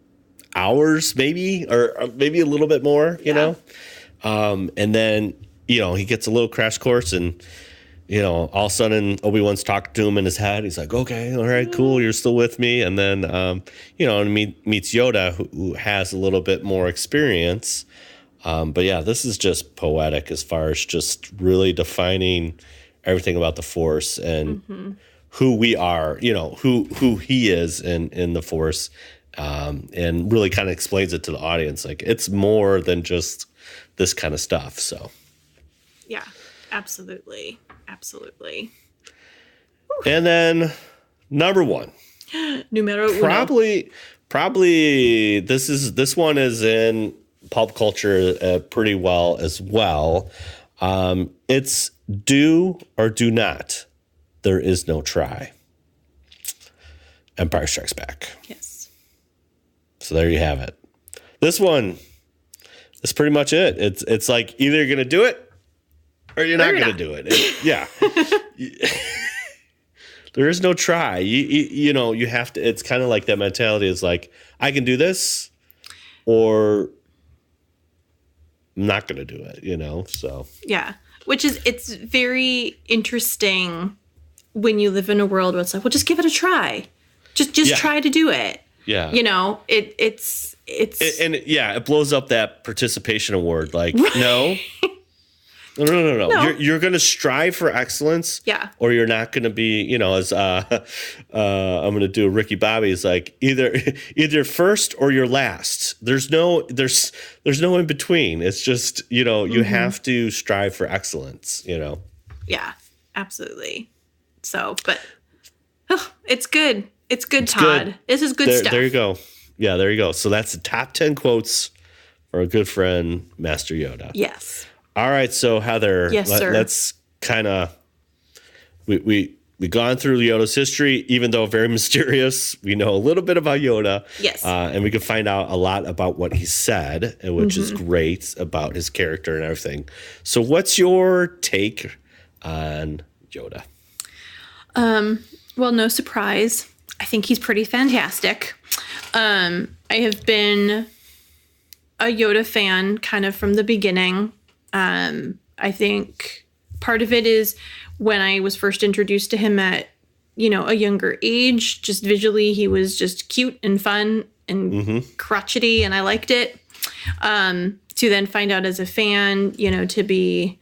hours, maybe, or maybe a little bit more, you know? And then, he gets a little crash course and, all of a sudden Obi-Wan's talking to him in his head. He's like, okay, all right, cool. You're still with me. And then, and meets Yoda, who has a little bit more experience. But yeah, this is just poetic as far as just really defining everything about the Force and who we are, who he is in the Force, and really kind of explains it to the audience. Like, it's more than just this kind of stuff. So, yeah, absolutely. Absolutely. And then number one, numero uno. Probably this one is in pulp culture pretty well as well. It's do or do not. There is no try. Empire Strikes Back. Yes. So there you have it. This one is pretty much it. It's like either you're gonna do it or you're not gonna do it. Yeah. There is no try. You have to. It's kind of like that mentality. Is like, I can do this, or I'm not gonna do it. So yeah, it's very interesting when you live in a world where it's like, well, just give it a try, just try to do it. Yeah, it's it blows up that participation award. Like, no. No. You're going to strive for excellence, or you're not going to be, as I'm going to do a Ricky Bobby. Is like either first or you're last. There's no in between. It's just you have to strive for excellence. Yeah, absolutely. So, but it's good. It's good, Todd. Good. This is good stuff. There you go. Yeah, there you go. So that's the top 10 quotes for a good friend, Master Yoda. Yes. All right, so Heather, sir. Let's kind of we've gone through Yoda's history, even though very mysterious. We know a little bit about Yoda, yes, and we can find out a lot about what he said, which is great about his character and everything. So, what's your take on Yoda? Well, no surprise. I think he's pretty fantastic. I have been a Yoda fan kind of from the beginning. I think part of it is when I was first introduced to him at, a younger age, just visually, he was just cute and fun and crotchety, and I liked it. To then find out as a fan, to be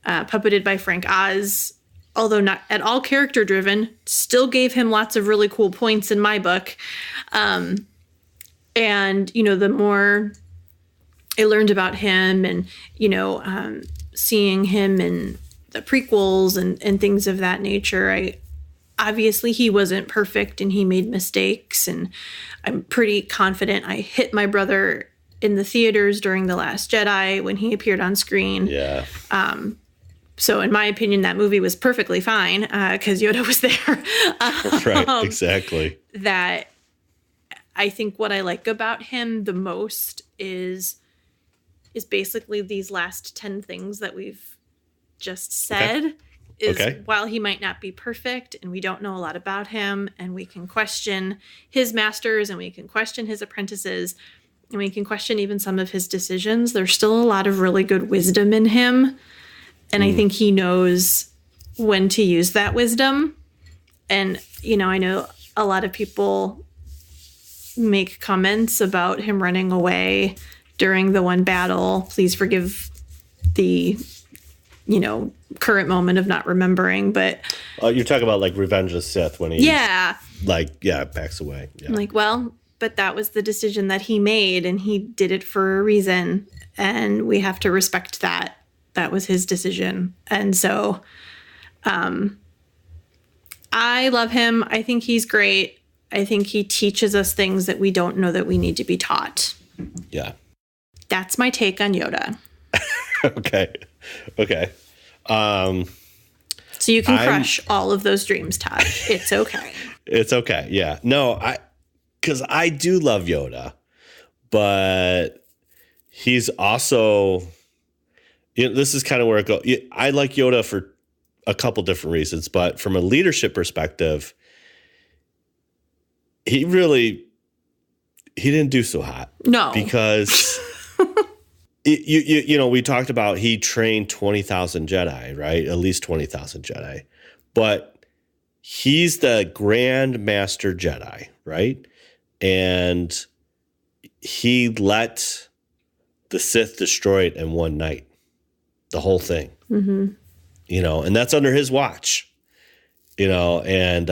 puppeted by Frank Oz, although not at all character driven, still gave him lots of really cool points in my book. And, the more I learned about him and, seeing him in the prequels and things of that nature, obviously he wasn't perfect and he made mistakes, and I'm pretty confident I hit my brother in the theaters during The Last Jedi when he appeared on screen. Yeah. So in my opinion, that movie was perfectly fine because Yoda was there. Right, exactly. That I think what I like about him the most is basically these last 10 things that we've just said. While he might not be perfect and we don't know a lot about him and we can question his masters and we can question his apprentices and we can question even some of his decisions, there's still a lot of really good wisdom in him. And I think he knows when to use that wisdom. And, I know a lot of people make comments about him running away during the one battle. Please forgive the, current moment of not remembering, but you're talking about like Revenge of the Sith when he backs away. Yeah. I'm like, well, but that was the decision that he made and he did it for a reason and we have to respect that. That was his decision. And so I love him. I think he's great. I think he teaches us things that we don't know that we need to be taught. Yeah. That's my take on Yoda. Okay. So you can crush all of those dreams, Todd. It's okay. It's okay. Yeah. No, because I do love Yoda, but he's also, this is kind of where it goes. I like Yoda for a couple different reasons, but from a leadership perspective, he really he didn't do so hot. No. Because we talked about he trained 20,000 Jedi, right? At least 20,000 Jedi. But he's the Grand Master Jedi, right? And he let the Sith destroy it in one night. The whole thing. Mm-hmm. And that's under his watch. And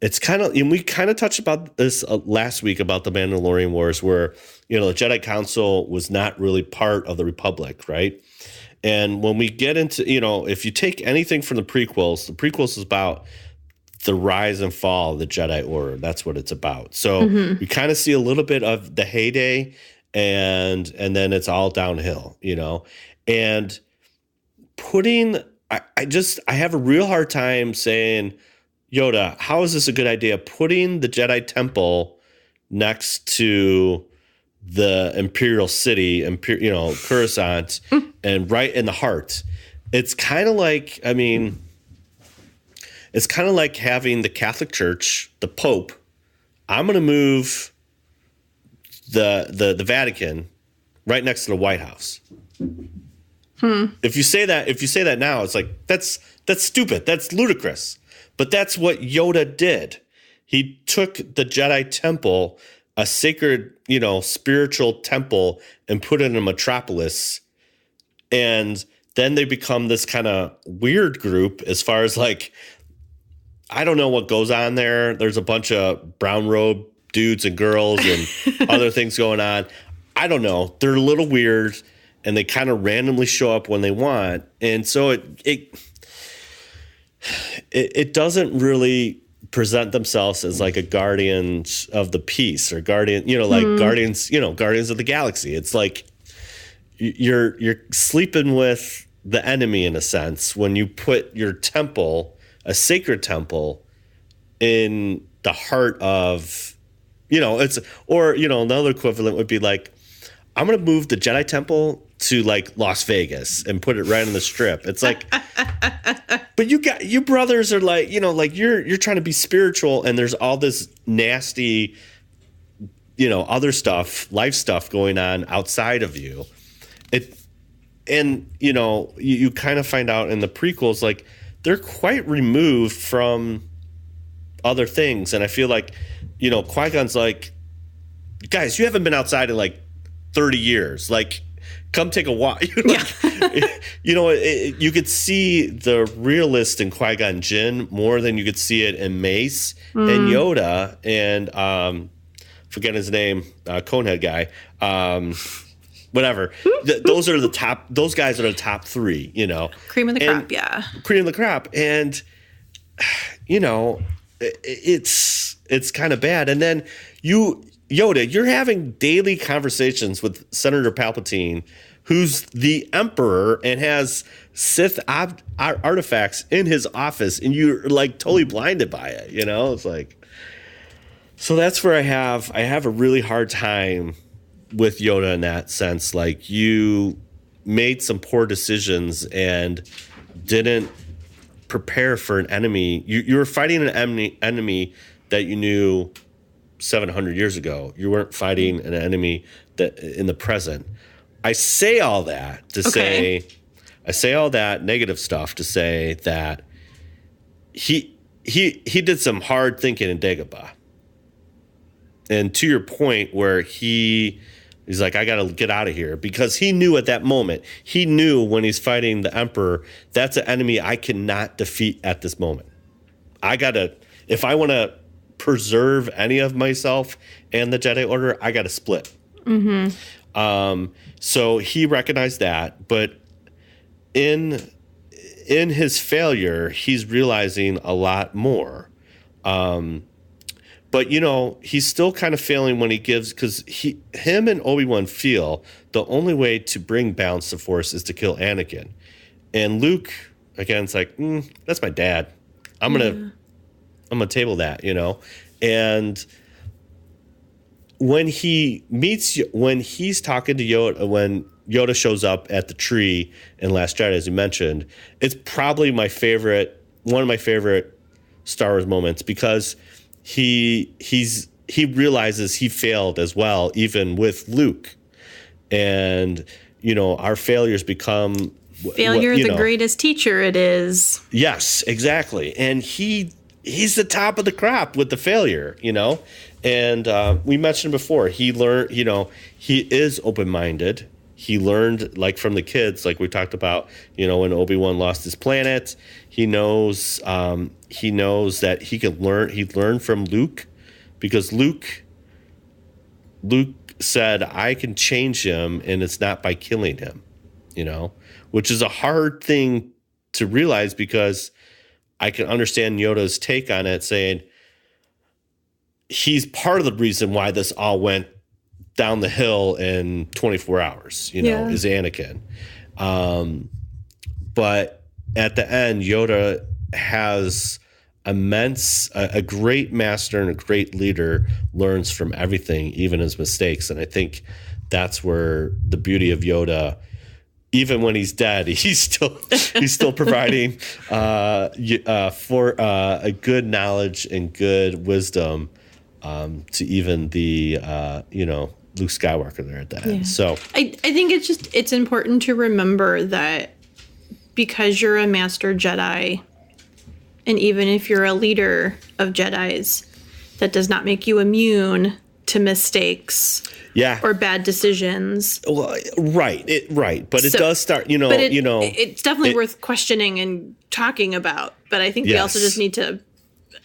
it's kind of, and we kind of touched about this last week about the Mandalorian Wars, where, the Jedi Council was not really part of the Republic, right? And when we get into, if you take anything from the prequels is about the rise and fall of the Jedi Order. That's what it's about. So we kind of see a little bit of the heyday, and then it's all downhill, and I have a real hard time saying, Yoda, how is this a good idea? Putting the Jedi Temple next to the Imperial city, Coruscant, and right in the heart. It's kind of like, it's kind of like having the Catholic Church, the Pope. I'm going to move the Vatican right next to the White House. If you say that now, it's like that's stupid. That's ludicrous. But that's what Yoda did. He took the Jedi Temple, a sacred, spiritual temple, and put it in a metropolis. And then they become this kind of weird group as far as like, I don't know what goes on there. There's a bunch of brown robe dudes and girls and other things going on. I don't know. They're a little weird, and they kind of randomly show up when they want. And so it doesn't really present themselves as like a Guardians of the Peace or Guardians of the Galaxy. It's like you're sleeping with the enemy in a sense when you put your temple, a sacred temple, in the heart of, another equivalent would be like, I'm going to move the Jedi Temple to like Las Vegas and put it right on the strip. It's like, but you brothers are like, you're trying to be spiritual, and there's all this nasty, other stuff, life stuff going on outside of you. You kind of find out in the prequels, like they're quite removed from other things. And I feel like, Qui-Gon's like, guys, you haven't been outside in like 30 years. Like, come take a walk. You could see the realist in Qui-Gon Jinn more than you could see it in Mace and Yoda and forget his name, Conehead guy. Whatever. Those are the top. Those guys are the top three. Cream of the crop. Yeah. Cream of the crop, and it's kind of bad. And then Yoda, you're having daily conversations with Senator Palpatine, who's the Emperor and has Sith artifacts in his office, and you're like totally blinded by it. It's like, so that's where I have a really hard time with Yoda in that sense. Like, you made some poor decisions and didn't prepare for an enemy. You were fighting an enemy that you knew 700 years ago. You weren't fighting an enemy that in the present. I say all that to say, I say all that negative stuff to say that he did some hard thinking in Dagobah. And to your point where he's like, I got to get out of here, because he knew at that moment, he knew when he's fighting the Emperor, that's an enemy I cannot defeat at this moment. If I want to preserve any of myself and the Jedi Order, I got to split. So he recognized that, but in his failure, he's realizing a lot more. But he's still kind of failing when he gives, because him and Obi-Wan feel the only way to bring balance to Force is to kill Anakin, and Luke again, it's like, that's my dad. I'm gonna table that, and when he's talking to Yoda, when Yoda shows up at the tree in Last Jedi, as you mentioned, it's probably one of my favorite Star Wars moments, because he realizes he failed as well, even with Luke. And, our failures become Failure, the greatest teacher it is. Yes, exactly. And he's the top of the crop with the failure, And we mentioned before, he learned, he is open-minded. He learned, like, from the kids, like we talked about, when Obi-Wan lost his planet. He knows that he could learn. He learned from Luke, because Luke said, I can change him, and it's not by killing him, which is a hard thing to realize, because I can understand Yoda's take on it, saying he's part of the reason why this all went down the hill in 24 hours, is Anakin. But at the end, Yoda has a great master and a great leader learns from everything, even his mistakes. And I think that's where the beauty of Yoda, even when he's dead, he's still providing for a good knowledge and good wisdom to even the Luke Skywalker there at the end. So I think it's important to remember that because you're a master Jedi, and even if you're a leader of Jedis, that does not make you immune to mistakes. Or bad decisions. Well, right. But it does start, it's definitely worth questioning and talking about. But I think we also just need to,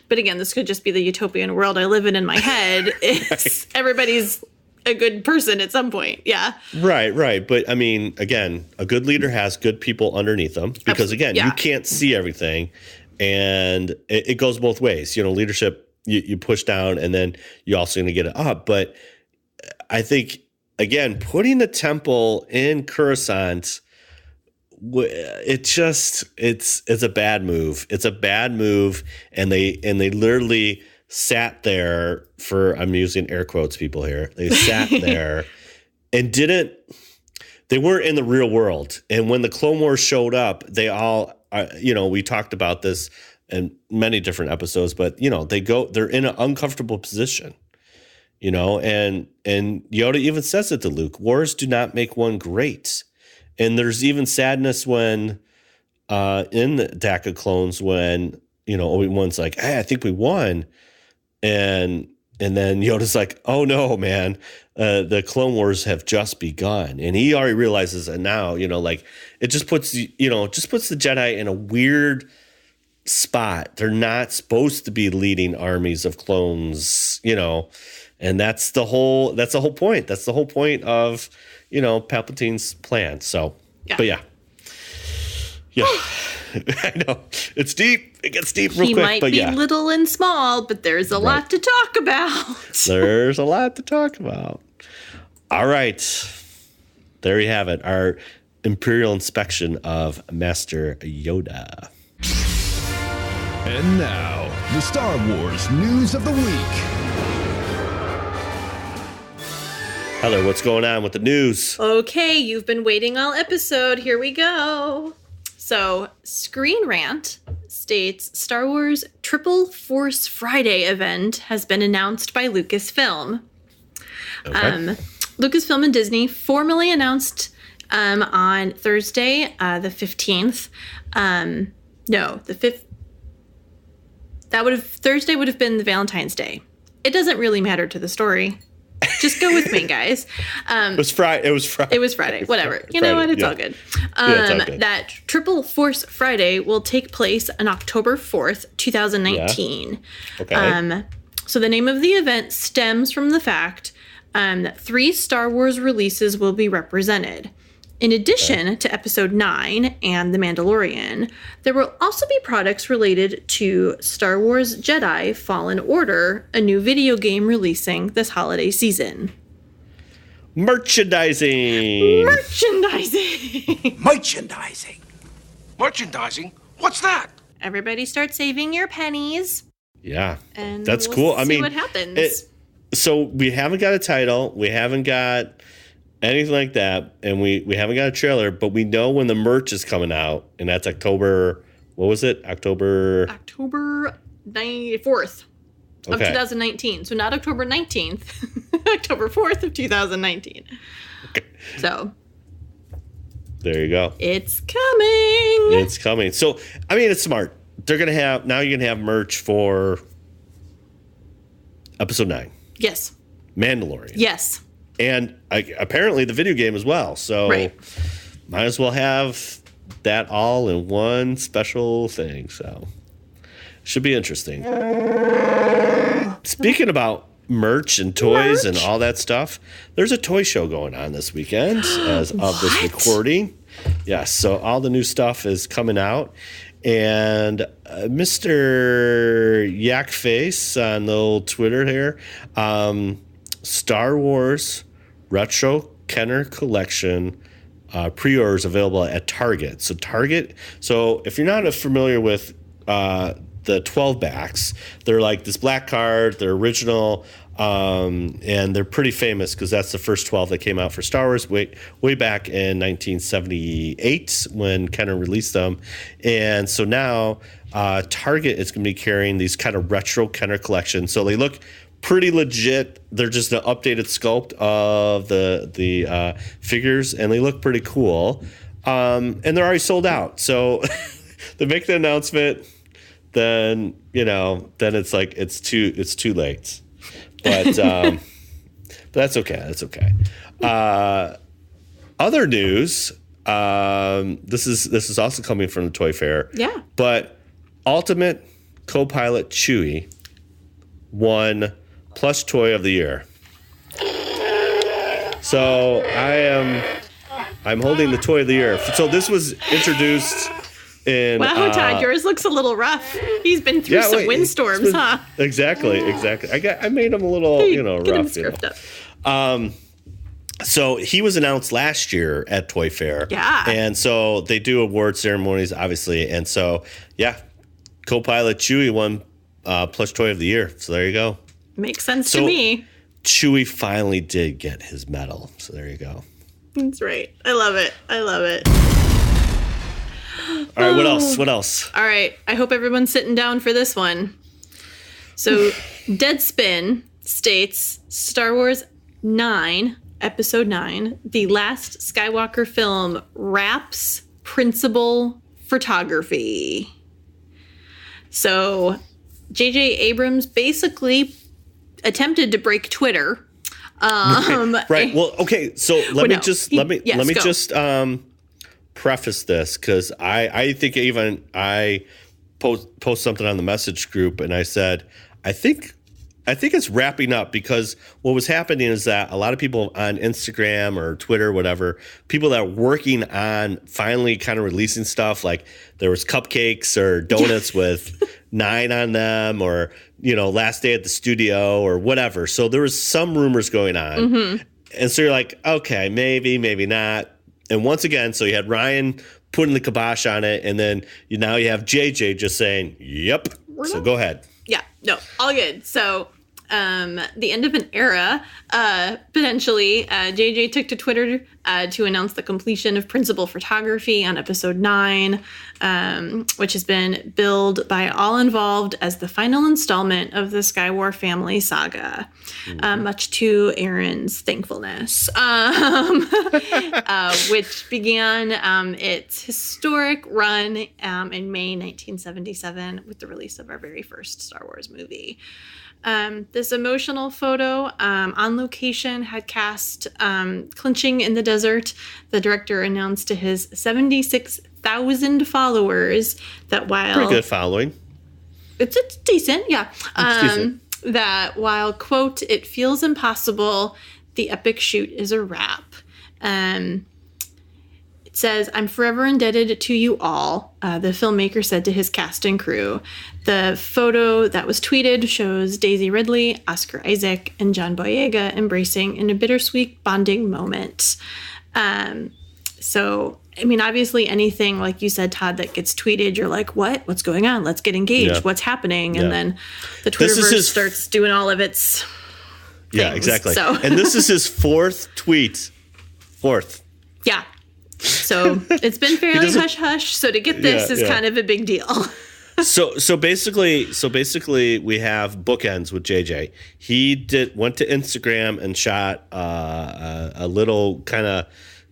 but again, this could just be the utopian world I live in my head. It's everybody's a good person at some point. Yeah. Right. But I mean, again, a good leader has good people underneath them, because again, you can't see everything, and it goes both ways. Leadership, you push down, and then you're also going to get it up. But I think, again, putting the temple in Coruscant, it's a bad move. It's a bad move, and they literally sat there for, I'm using air quotes, people here. They sat there and they weren't in the real world. And when the Clone Wars showed up, they all, we talked about this in many different episodes, but they're in an uncomfortable position. And Yoda even says it to Luke, wars do not make one great. And there's even sadness when in the Attack of Clones, when, Obi-Wan's like, hey, I think we won. And then Yoda's like, oh no, man, the Clone Wars have just begun. And he already realizes it now, it just puts the Jedi in a weird spot. They're not supposed to be leading armies of clones, and that's the whole point. That's the whole point of, Palpatine's plan. So, but yeah. I know it's deep. It gets deep real quick. He might be little and small, but there's a lot to talk about. There's a lot to talk about. All right. There you have it. Our Imperial inspection of Master Yoda. And now, the Star Wars news of the week. Heather, what's going on with the news? Okay, you've been waiting all episode. Here we go. So, Screen Rant states Star Wars Triple Force Friday event has been announced by Lucasfilm. Okay. Lucasfilm and Disney formally announced on Thursday, the 15th. The 5th. Thursday would have been the Valentine's Day. It doesn't really matter to the story. Just go with me, guys. It was Friday. It was Friday. Whatever. You know what? It's all good. It's all good. That Triple Force Friday will take place on October 4th, 2019. Yeah. Okay. So the name of the event stems from the fact that 3 Star Wars releases will be represented. In addition to Episode 9 and The Mandalorian, there will also be products related to Star Wars Jedi Fallen Order, a new video game releasing this holiday season. Merchandising! Merchandising? What's that? Everybody start saving your pennies. Yeah. And that's we'll cool. See I mean, what happens. So we haven't got a title. We haven't got anything like that. And we haven't got a trailer, but we know when the merch is coming out. And that's October, what was it? October 4th. of 2019. So not October 19th, October 4th of 2019. Okay. So there you go. It's coming. It's coming. So, I mean, it's smart. They're going to have, now you're going to have merch for episode 9. Yes. Mandalorian. Yes. And apparently the video game as well. So might as well have that all in one special thing. So should be interesting. Speaking about merch and toys and all that stuff, there's a toy show going on this weekend as of this recording. Yes, so all the new stuff is coming out. And Mr. Yakface on the old Twitter here, Star Wars Retro Kenner Collection pre-orders available at Target. So Target, so if you're not familiar with the 12 backs, they're like this black card, they're original, and they're pretty famous because that's the first 12 that came out for Star Wars way back in 1978 when Kenner released them. And so now Target is going to be carrying these kind of retro Kenner collections. So they look pretty legit. They're just an updated sculpt of the figures, and they look pretty cool. And they're already sold out. So they make the announcement, then it's like it's too late. But that's okay. That's okay. Other news. This is also coming from the Toy Fair. Yeah. But Ultimate Co-Pilot Chewie won Plush Toy of the Year. So I'm holding the Toy of the Year. So this was introduced in. Wow, Todd, yours looks a little rough. He's been through some windstorms, huh? Exactly. I made him a little, rough. Up. So he was announced last year at Toy Fair. Yeah. And so they do award ceremonies, obviously. And so, yeah, Co-Pilot Chewie won Plush Toy of the Year. So there you go. Makes sense to me. Chewie finally did get his medal. So there you go. That's right. I love it. All right, what else? All right, I hope everyone's sitting down for this one. So Deadspin states Star Wars 9, Episode 9, the last Skywalker film wraps principal photography. So J.J. Abrams basically attempted to break Twitter. Right. Well, okay. So let me just preface this, because I think even I post something on the message group, and I said I think it's wrapping up, because what was happening is that a lot of people on Instagram or Twitter, whatever, people that are working on finally kind of releasing stuff, like there was cupcakes or donuts with 9 on them, or last day at the studio or whatever. So there was some rumors going on, and so you're like, okay, maybe not. And once again, so you had Ryan putting the kibosh on it, and then now you have JJ just saying, yep. So go ahead. Yeah, no, all good. So the end of an era, potentially, JJ took to Twitter to announce the completion of principal photography on Episode 9, which has been billed by all involved as the final installment of the Skywalker family saga, much to Aaron's thankfulness, which began its historic run in May 1977 with the release of our very first Star Wars movie. This emotional photo on location had cast clinching in the desert. The director announced to his 76,000 followers that while... Pretty good following. It's decent, yeah. It's decent. That while, quote, it feels impossible, the epic shoot is a wrap. It says, I'm forever indebted to you all, the filmmaker said to his cast and crew. The photo that was tweeted shows Daisy Ridley, Oscar Isaac, and John Boyega embracing in a bittersweet bonding moment. So, I mean, obviously anything, like you said, Todd, that gets tweeted, you're like, what? What's going on? Let's get engaged. Yeah. What's happening? And then the Twitterverse starts doing all of its things. Yeah, exactly. So. And this is his 4th tweet. 4th. Yeah. So it's been fairly hush-hush. So to get this is kind of a big deal. So basically, we have bookends with JJ. He went to Instagram and shot a little kind of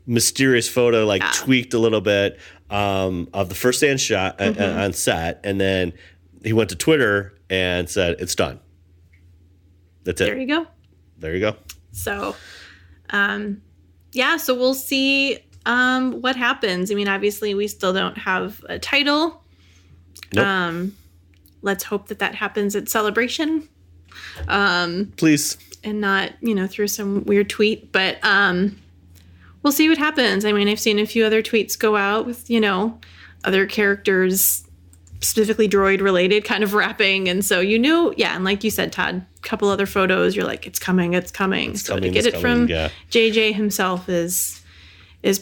mysterious photo, like tweaked a little bit of the first stand shot on set, and then he went to Twitter and said it's done. That's it. There you go. There you go. So, so we'll see what happens. I mean, obviously, we still don't have a title. Nope. Let's hope that happens at Celebration. Please. And not, through some weird tweet. But we'll see what happens. I mean, I've seen a few other tweets go out with, other characters, specifically droid related, kind of rapping. And so, and like you said, Todd, a couple other photos, you're like, it's coming. To get it from JJ himself is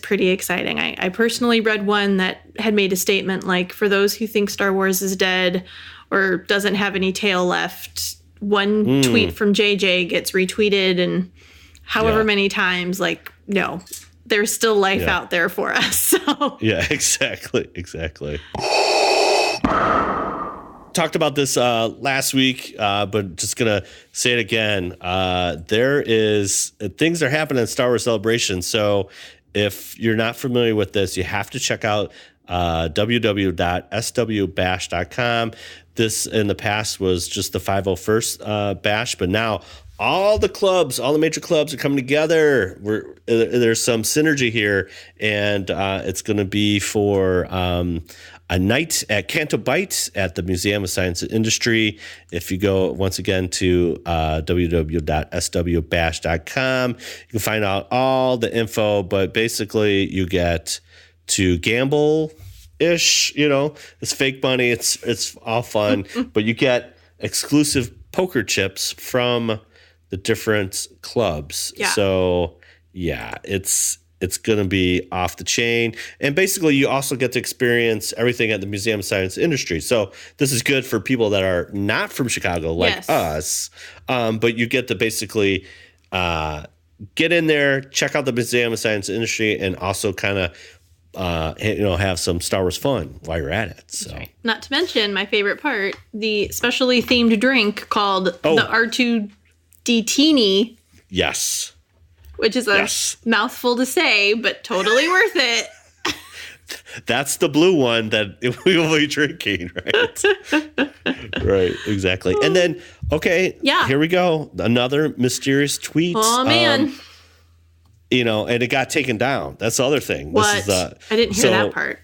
pretty exciting. I personally read one that had made a statement like, for those who think Star Wars is dead or doesn't have any tail left, one tweet from JJ gets retweeted and however many times, like, no, there's still life out there for us. So yeah, exactly. Talked about this last week, but just gonna say it again. Things are happening at Star Wars Celebration. So if you're not familiar with this, you have to check out www.swbash.com. This in the past was just the 501st bash, but now all the major clubs are coming together. There's some synergy here, and it's going to be for a night at Canto Bight at the Museum of Science and Industry. If you go once again to www.swbash.com, you can find out all the info, but basically you get to gamble ish, it's fake money. It's all fun, but you get exclusive poker chips from the different clubs. Yeah. So yeah, it's going to be off the chain. And basically, you also get to experience everything at the Museum of Science and Industry. So this is good for people that are not from Chicago, like us. But you get to basically get in there, check out the Museum of Science and Industry, and also kind of have some Star Wars fun while you're at it. So, right. Not to mention my favorite part, the specially themed drink called the R2-D-Teeny. Yes. Which is a mouthful to say, but totally worth it. That's the blue one that we will be drinking, right? Right, exactly. And then, here we go. Another mysterious tweet. Oh, man. And it got taken down. That's the other thing. What? I didn't hear that part.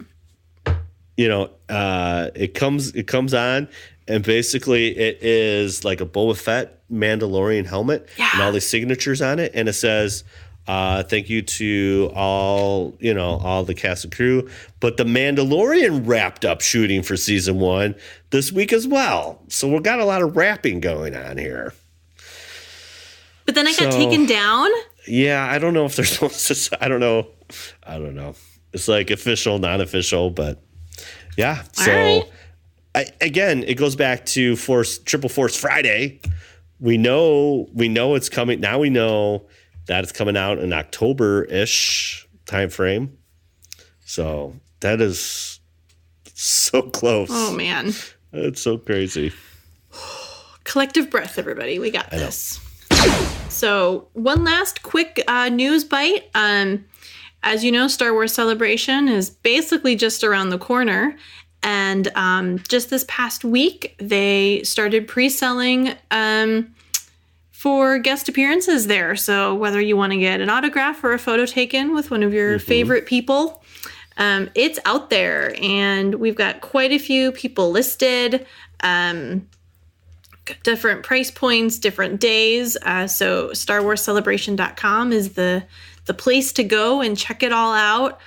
It comes on, and basically it is like a Boba Fett Mandalorian helmet and all the signatures on it, and it says thank you to all the cast and crew, but the Mandalorian wrapped up shooting for season 1 this week as well, so we've got a lot of wrapping going on here. But then it got taken down. I don't know if there's I don't know it's like official, non-official, but yeah. So right. Again, it goes back to Triple Force Friday. We know it's coming. Now we know that it's coming out in October-ish time frame. So that is so close. Oh, man. It's so crazy. Collective breath, everybody. We got this. So one last quick news bite. As you know, Star Wars Celebration is basically just around the corner. And just this past week, they started pre-selling for guest appearances there. So whether you want to get an autograph or a photo taken with one of your favorite people, it's out there. And we've got quite a few people listed, different price points, different days. So StarWarsCelebration.com is the place to go and check it all out.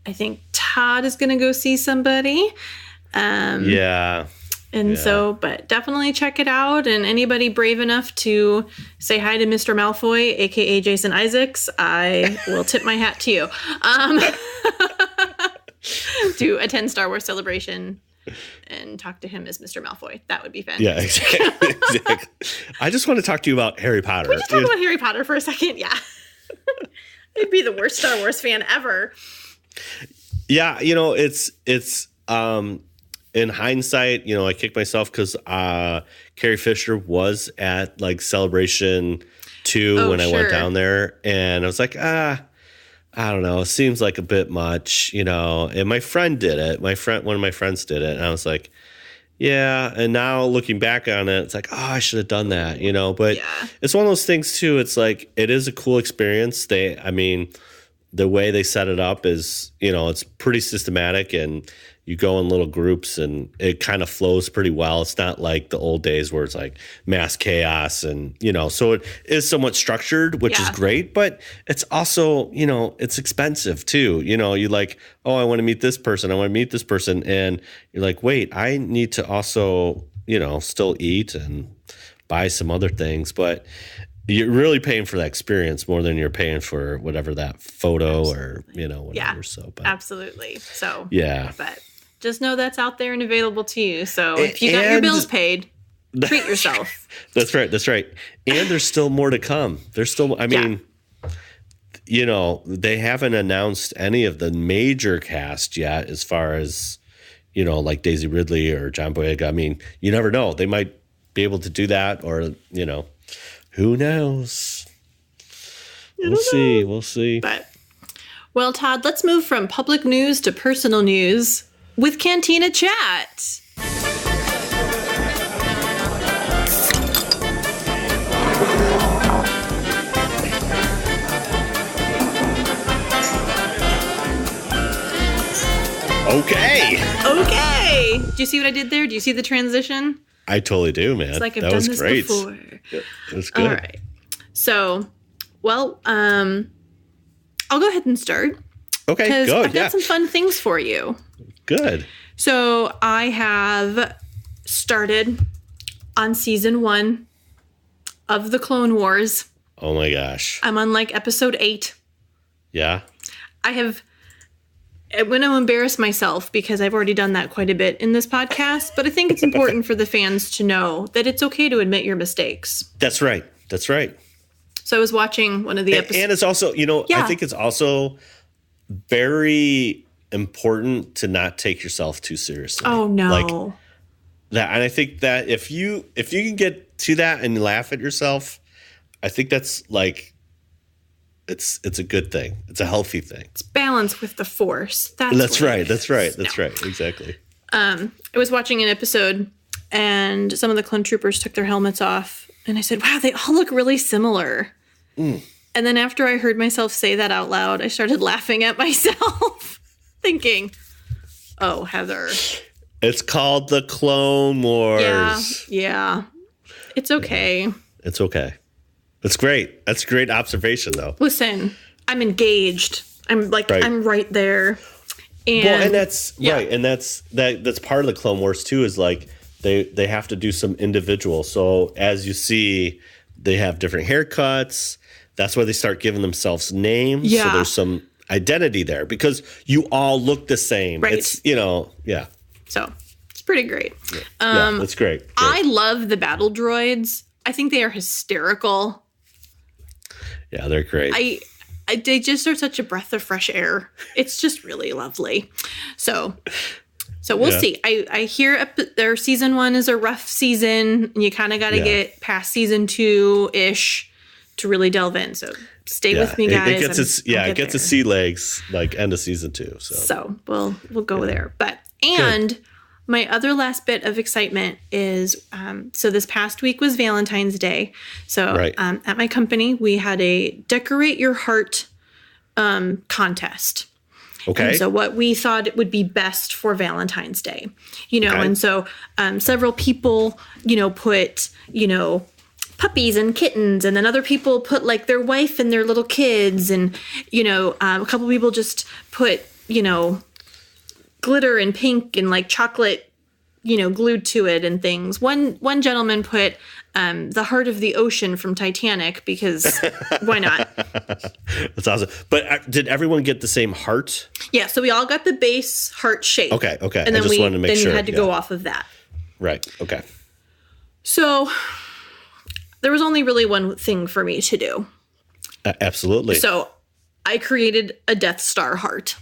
I think Todd is going to go see somebody. So, but definitely check it out. And anybody brave enough to say hi to Mr. Malfoy, a.k.a. Jason Isaacs, I will tip my hat to you. To attend Star Wars Celebration and talk to him as Mr. Malfoy. That would be fantastic. Yeah, exactly. I just want to talk to you about Harry Potter. Can we just talk about Harry Potter for a second? Yeah. I'd be the worst Star Wars fan ever. Yeah, it's in hindsight, I kicked myself because Carrie Fisher was at like Celebration 2 when I went down there, and I was like, I don't know, it seems like a bit much, and my friend did it. One of my friends did it, and I was like, yeah. And now looking back on it, it's like, I should have done that, but it's one of those things too. It's like, it is a cool experience. The way they set it up is, it's pretty systematic, and you go in little groups and it kind of flows pretty well. It's not like the old days where it's like mass chaos and, so it is somewhat structured, which is great, but it's also, it's expensive too. You're like, I want to meet this person. I want to meet this person. And you're like, wait, I need to also, still eat and buy some other things, but you're really paying for that experience more than you're paying for whatever that photo or, whatever. Yeah, so, but, absolutely. So, yeah. But just know that's out there and available to you. So if you got your bills paid, treat yourself. That's right. And there's still more to come. There's still, they haven't announced any of the major cast yet as far as, like Daisy Ridley or John Boyega. I mean, you never know. They might be able to do that or, who knows? We'll see. But, well, Todd, let's move from public news to personal news with Cantina Chat. Okay. Do you see what I did there? Do you see the transition? I totally do, man. It's like I've that done was this great. before. It was good. All right. So, well, I'll go ahead and start. Okay, because go. I've got some fun things for you. Good. So I have started on season 1 of the Clone Wars. Oh my gosh. I'm on like episode 8. Yeah. I'm going to embarrass myself because I've already done that quite a bit in this podcast, but I think it's important for the fans to know that it's okay to admit your mistakes. That's right. So I was watching one of the episodes. And it's also, I think it's also very important to not take yourself too seriously. Oh, no. Like that. And I think that if you can get to that and laugh at yourself, I think that's like, it's a good thing. It's a healthy thing. It's balance with the Force. That's right. Exactly. I was watching an episode and some of the clone troopers took their helmets off and I said, wow, they all look really similar. And then after I heard myself say that out loud, I started laughing at myself thinking, oh, Heather. It's called the Clone Wars. Yeah. It's okay. It's okay. That's great. That's a great observation, though. Listen, I'm engaged. I'm like, I'm right there. And that's right. And that's part of the Clone Wars too, is like they have to do some individual. So as you see, they have different haircuts. That's why they start giving themselves names. Yeah. So there's some identity there because you all look the same. Right. It's, yeah. So it's pretty great. Yeah, that's great. I love the battle droids. I think they are hysterical. Yeah, they're great. They just are such a breath of fresh air. It's just really lovely. So we'll see. I hear their season 1 is a rough season, and you kind of got to get past season 2-ish to really delve in. So stay with me, guys. It gets its sea legs like end of season 2. So we'll go there. But my other last bit of excitement is, so this past week was Valentine's Day. So at my company, we had a Decorate Your Heart contest. Okay. And so what we thought it would be best for Valentine's Day, and so several people, put, puppies and kittens, and then other people put like their wife and their little kids, and, a couple people just put, glitter and pink and like chocolate, glued to it and things. One gentleman put the heart of the ocean from Titanic because why not? That's awesome. But did everyone get the same heart? Yeah, so we all got the base heart shape. Okay. And then I just wanted to make sure. you had to go off of that. Right. Okay. So there was only really one thing for me to do. Absolutely. So I created a Death Star heart,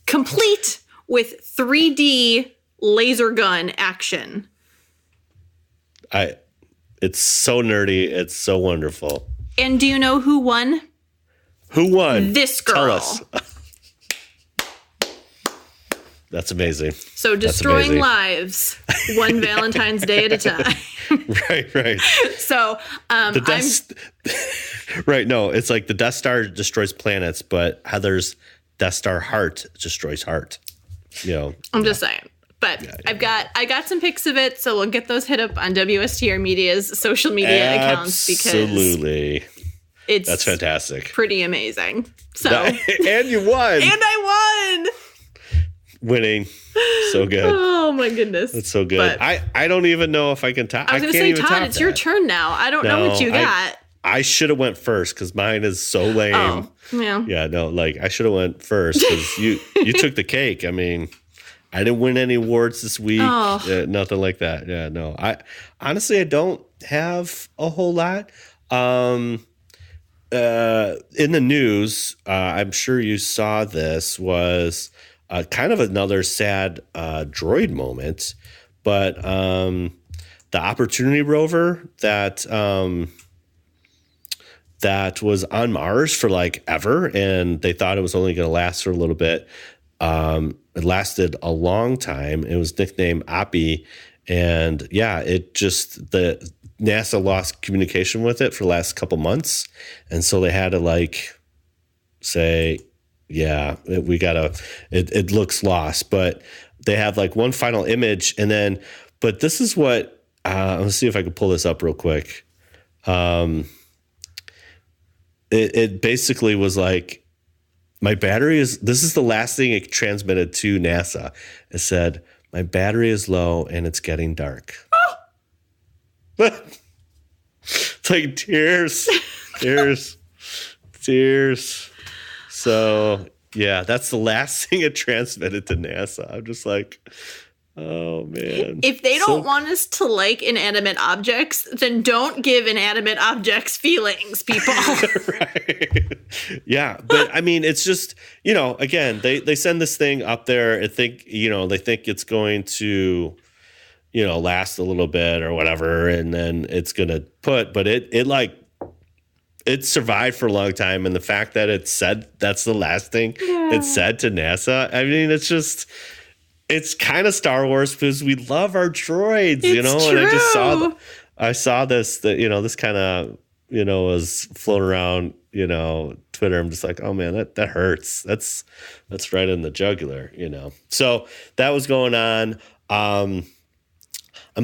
complete with 3D laser gun action. It's so nerdy. It's so wonderful. And do you know who won? Who won? This girl. Tell us. That's amazing. So destroying lives one Valentine's Day at a time. Right. So right. No, it's like the Death Star destroys planets, but Heather's Death Star heart destroys heart. I'm just saying. But I got some pics of it, so we'll get those hit up on WSTR Media's social media accounts because that's fantastic. Pretty amazing. So and you won. And I won. Winning. So good. Oh my goodness. That's so good. But I don't even know if I can top. I was going to say, Todd, it's your turn now. I don't know what you got. I should have went first because mine is so lame. Oh, yeah. Yeah, no, like I should have went first because you took the cake. I mean, I didn't win any awards this week. Nothing like that. Yeah, no. I honestly don't have a whole lot. In the news, I'm sure you saw this, was kind of another sad droid moment, but the Opportunity rover that was on Mars for like ever, and they thought it was only going to last for a little bit. It lasted a long time. It was nicknamed Oppie, and the NASA lost communication with it for the last couple months, and so they had to say, it looks lost, but they have one final image, and then, but this is what let's see if I can pull this up real quick. It basically was like, my battery this is the last thing it transmitted to NASA. It said, my battery is low and it's getting dark. It's like tears. So yeah, that's the last thing it transmitted to NASA. I'm just like, oh man. If they don't want us to like inanimate objects, then don't give inanimate objects feelings, people. Right. Yeah. But I mean, it's just, again, they send this thing up there and think, they think it's going to, last a little bit or whatever. And then it's going to but it survived for a long time. And the fact that it said that's the last thing it said to NASA, I mean, it's kind of Star Wars because we love our droids, True. And I saw this, that, this kind of, was floating around, Twitter. I'm just like, oh man, that hurts. That's right in the jugular, So that was going on. I'm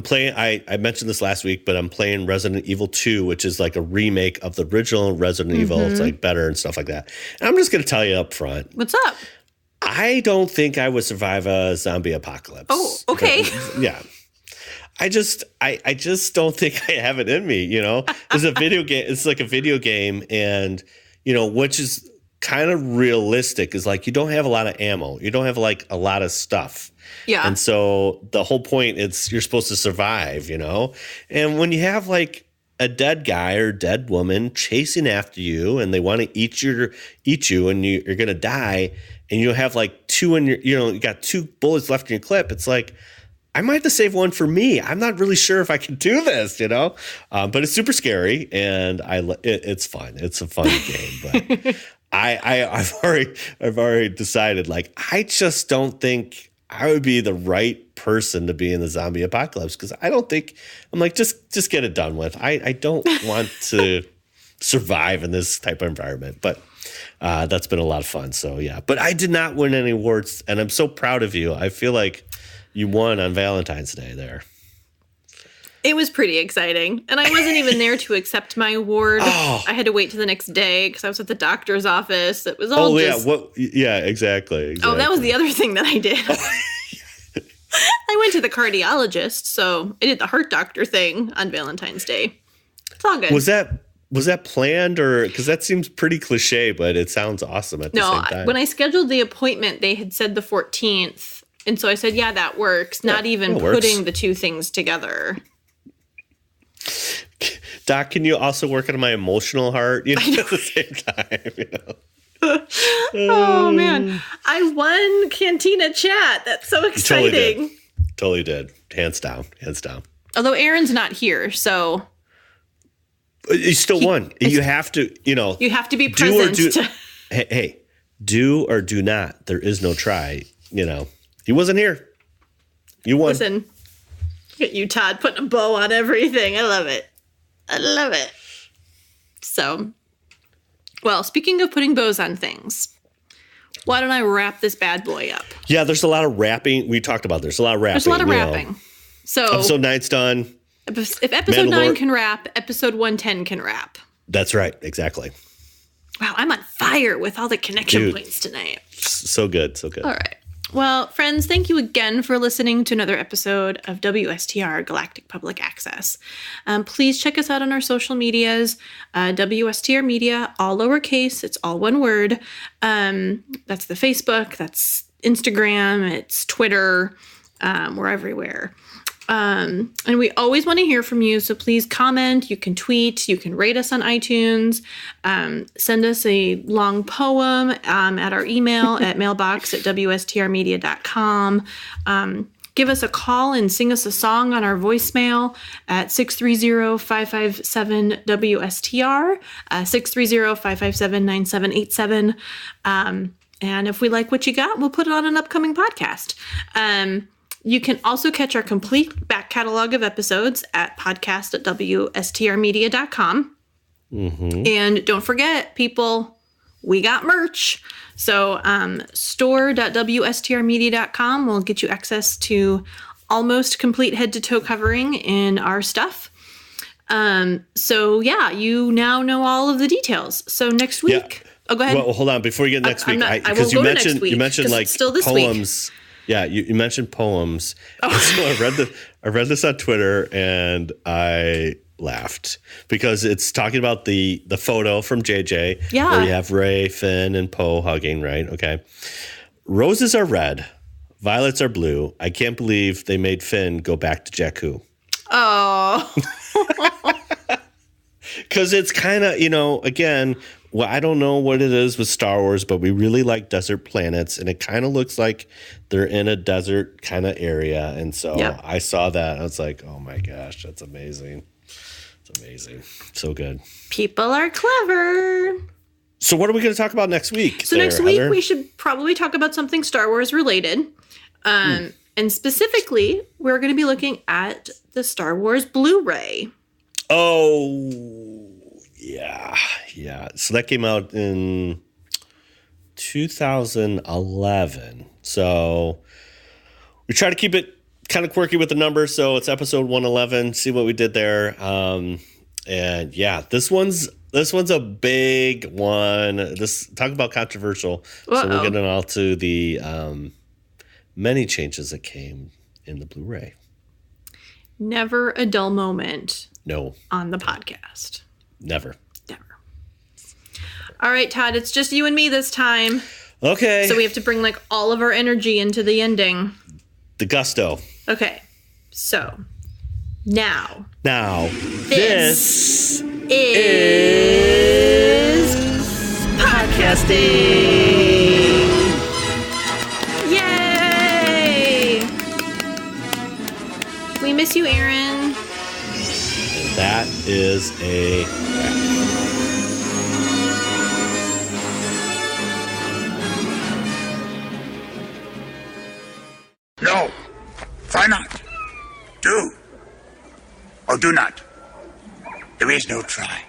playing, I mentioned this last week, but I'm playing Resident Evil 2, which is like a remake of the original Resident Evil. It's like better and stuff like that. And I'm just going to tell you up front. What's up? I don't think I would survive a zombie apocalypse. Oh, okay. Yeah. I just don't think I have it in me, There's a video game. It's like a video game, and, which is kind of realistic, is like you don't have a lot of ammo. You don't have a lot of stuff. Yeah. And so the whole point is you're supposed to survive, And when you have a dead guy or dead woman chasing after you and they want to eat you and you're going to die, and you have two in your, you got 2 bullets left in your clip. It's like, I might have to save one for me. I'm not really sure if I can do this, but it's super scary and it's fun. It's a fun game, but I've already decided, I just don't think I would be the right person to be in the zombie apocalypse, because I don't think, I'm like, just get it done with. I don't want to survive in this type of environment, but that's been a lot of fun. So yeah, but I did not win any awards, and I'm so proud of you. I feel like you won on Valentine's Day there. It was pretty exciting, and I wasn't even there to accept my award. I had to wait till the next day because I was at the doctor's office. It was all exactly. Oh, that was the other thing that I did. I went to the cardiologist, so I did the heart doctor thing on Valentine's Day. It's all good. Was that planned, or because that seems pretty cliche, but it sounds awesome at the same time? When I scheduled the appointment, they had said the 14th, and so I said, "Yeah, that works." Not even putting the two things together. Doc, can you also work on my emotional heart? At the same time, Oh man, I won Cantina Chat. That's so exciting. Totally did. Hands down. Although Aaron's not here, so you still won. You have to, you have to be present. Hey, do or do not. There is no try. He wasn't here. You won. Listen, look at you, Todd, putting a bow on everything. I love it. So, well, speaking of putting bows on things, why don't I wrap this bad boy up? Yeah, there's a lot of wrapping. We talked about there's a lot of wrapping. There's a lot of wrapping. So episode 9's done. If episode 9 can wrap, episode 110 can wrap. That's right. Exactly. Wow, I'm on fire with all the connection points tonight. So good. All right. Well, friends, thank you again for listening to another episode of WSTR Galactic Public Access. Please check us out on our social medias, WSTR Media, all lowercase, it's all one word. That's the Facebook, that's Instagram, it's Twitter, we're everywhere. And we always want to hear from you, so please comment, you can tweet, you can rate us on iTunes, send us a long poem at our email at mailbox@wstrmedia.com. Give us a call and sing us a song on our voicemail at 630-557-WSTR, 630-557-9787. And if we like what you got, we'll put it on an upcoming podcast. You can also catch our complete back catalog of episodes at podcast@wstrmedia.com. Mm-hmm. And don't forget, people, we got merch. So store.wstrmedia.com will get you access to almost complete head-to-toe covering in our stuff. So, yeah, you now know all of the week. So next week... Yeah. Oh, go ahead. Well, hold on. Before you get next week, because you mentioned like still this poems. Week. Yeah, you mentioned poems. Oh. So I read this on Twitter and I laughed because it's talking about the photo from JJ where you have Rey, Finn, and Poe hugging, right? Okay. Roses are red, violets are blue. I can't believe they made Finn go back to Jakku. Oh. Because it's kind of, again, well, I don't know what it is with Star Wars, but we really like desert planets, and it kind of looks like they're in a desert kind of area. And so I saw that. I was like, oh my gosh, that's amazing. It's amazing. So good. People are clever. So what are we going to talk about next week? So next week, we should probably talk about something Star Wars related. And specifically, we're going to be looking at the Star Wars Blu-ray. Oh, yeah. So that came out in 2011. So we try to keep it kind of quirky with the numbers. So it's episode 111. See what we did there. And yeah, this one's a big one. Talk about controversial. Uh-oh. So we'll get on to the many changes that came in the Blu-ray. Never a dull moment. No. On the podcast. Never. All right, Todd, it's just you and me this time. Okay. So we have to bring like all of our energy into the ending. The gusto. Okay. So now this is podcasting. Yay! We miss you, Aaron. And that is a No. Try not. Do. Or do not. There is no try.